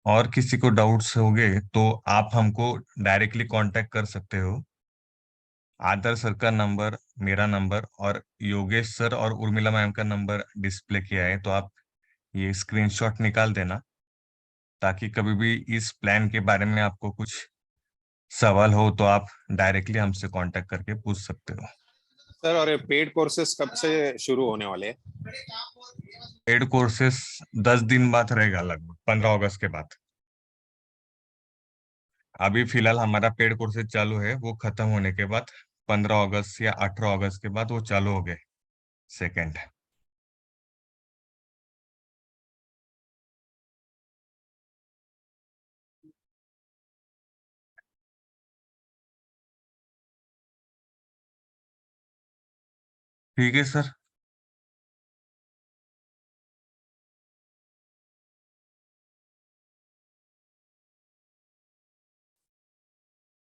और किसी को डाउट्स होंगे तो आप हमको डायरेक्टली कांटेक्ट कर सकते हो। आदर्श सर का नंबर, मेरा नंबर और योगेश सर और उर्मिला मैम का नंबर डिस्प्ले किया है, तो आप ये स्क्रीनशॉट निकाल देना, ताकि कभी भी इस प्लान के बारे में आपको कुछ सवाल हो तो आप डायरेक्टली हमसे कांटेक्ट करके पूछ सकते हो। सर और ये पेड कोर्सेज कब से शुरू होने वाले हैं? पेड कोर्सेस 10 दिन बाद रहेगा, लगभग 15 अगस्त के बाद। अभी फिलहाल हमारा पेड कोर्सेज चालू है, वो खत्म होने के बाद 15 अगस्त या 18 अगस्त के बाद वो चालू हो गए सेकेंड। ठीक है सर।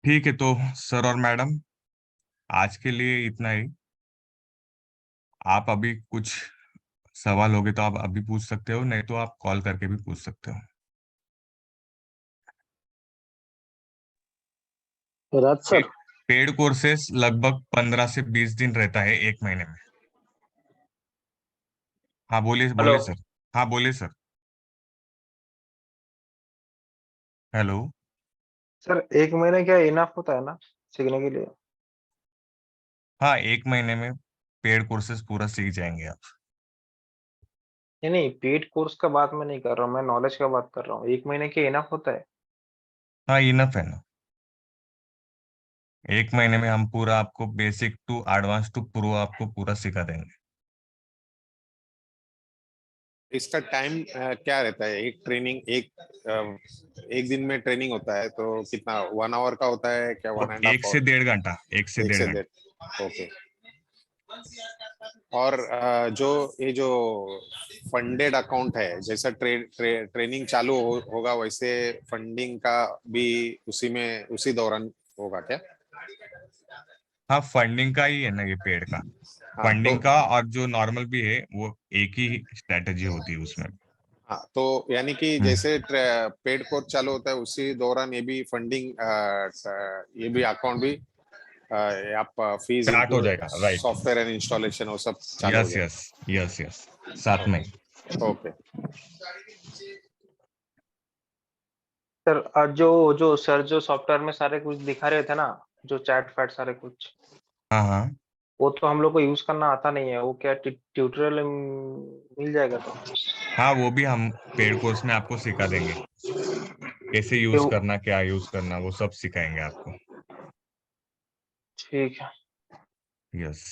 ठीक है, तो सर और मैडम आज के लिए इतना ही। आप अभी कुछ सवाल होगे तो आप अभी पूछ सकते हो, नहीं तो आप कॉल करके भी पूछ सकते हो। राज सर, पेड कोर्सेस लगभग 15 से 20 दिन रहता है, एक महीने में। हाँ बोलिए हेलो बोलिए सर। हाँ बोलिए सर। हेलो। सर, 1 महीने क्या इनफ होता है ना सीखने के लिए? हाँ, एक महीने में पेड कोर्सेज पूरा सीख जाएंगे आप। नहीं नहीं, पेड कोर्स का बात मैं नहीं कर रहा हूँ, मैं नॉलेज का बात कर रहा हूँ। 1 महीने के इनफ होता है? हाँ, इनफ है ना। एक महीने में हम पूरा आपको basic to advance to pro आपको पूरा सिखा देंगे। इसका टाइम क्या रहता है? एक ट्रेनिंग एक दिन में ट्रेनिंग होता है तो कितना 1 hour का होता है क्या? तो 1.5 1 hour? से 1.5 घंटा, 1 से 1 डेढ़ से घंटा 1.5। ओके। और जो फंडेड अकाउंट है, जैसा ट्रेनिंग चालू होगा वैसे फंडिंग का भी उसी दौरान होगा क्या? हाँ, फंडिंग का ही है ना ये पेड का। हाँ तो फंडिंग का और जो नॉर्मल भी है वो एक ही स्ट्रेटेजी होती है उसमें। हाँ तो यानी कि हम्म। जैसे पेड कोर्स चालू होता है उसी दौरान ये भी फंडिंग, ये भी अकाउंट भी आप फीस स्टार्ट हो इंक्लूड जाएगा, राइट। सॉफ्टवेयर एंड इंस्टॉलेशन वो सब चालू हो यस जाए? यस यस यस, साथ में। ओके। सर, जो जो सॉफ्टवेयर में सारे कुछ दिखा रहे थे ना, जो चैट फैट सारे कुछ, हाँ हाँ वो तो हम लोग को यूज करना आता नहीं है, वो क्या ट्यूटोरियल मिल जाएगा तो? हाँ, वो भी हम पेड कोर्स में आपको सिखा देंगे, कैसे यूज तो करना, क्या यूज करना, वो सब सिखाएंगे आपको। ठीक है। यस।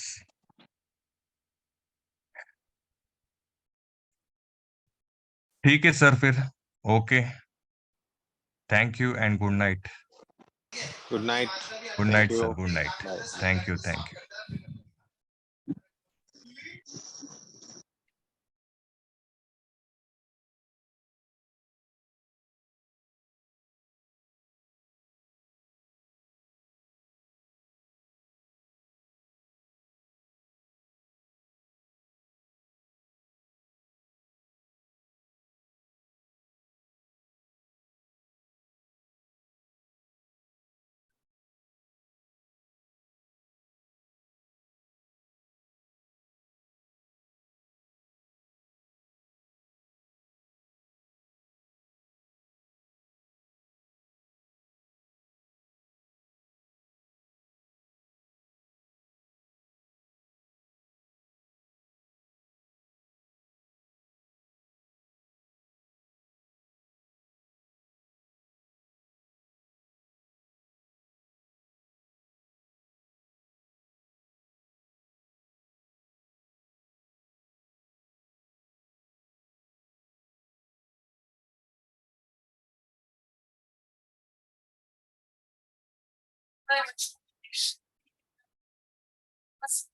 ठीक है सर, फिर okay, thank you and good night. Good night. Good thank night you. Sir, good night. Bye. Thank you, thank you. बस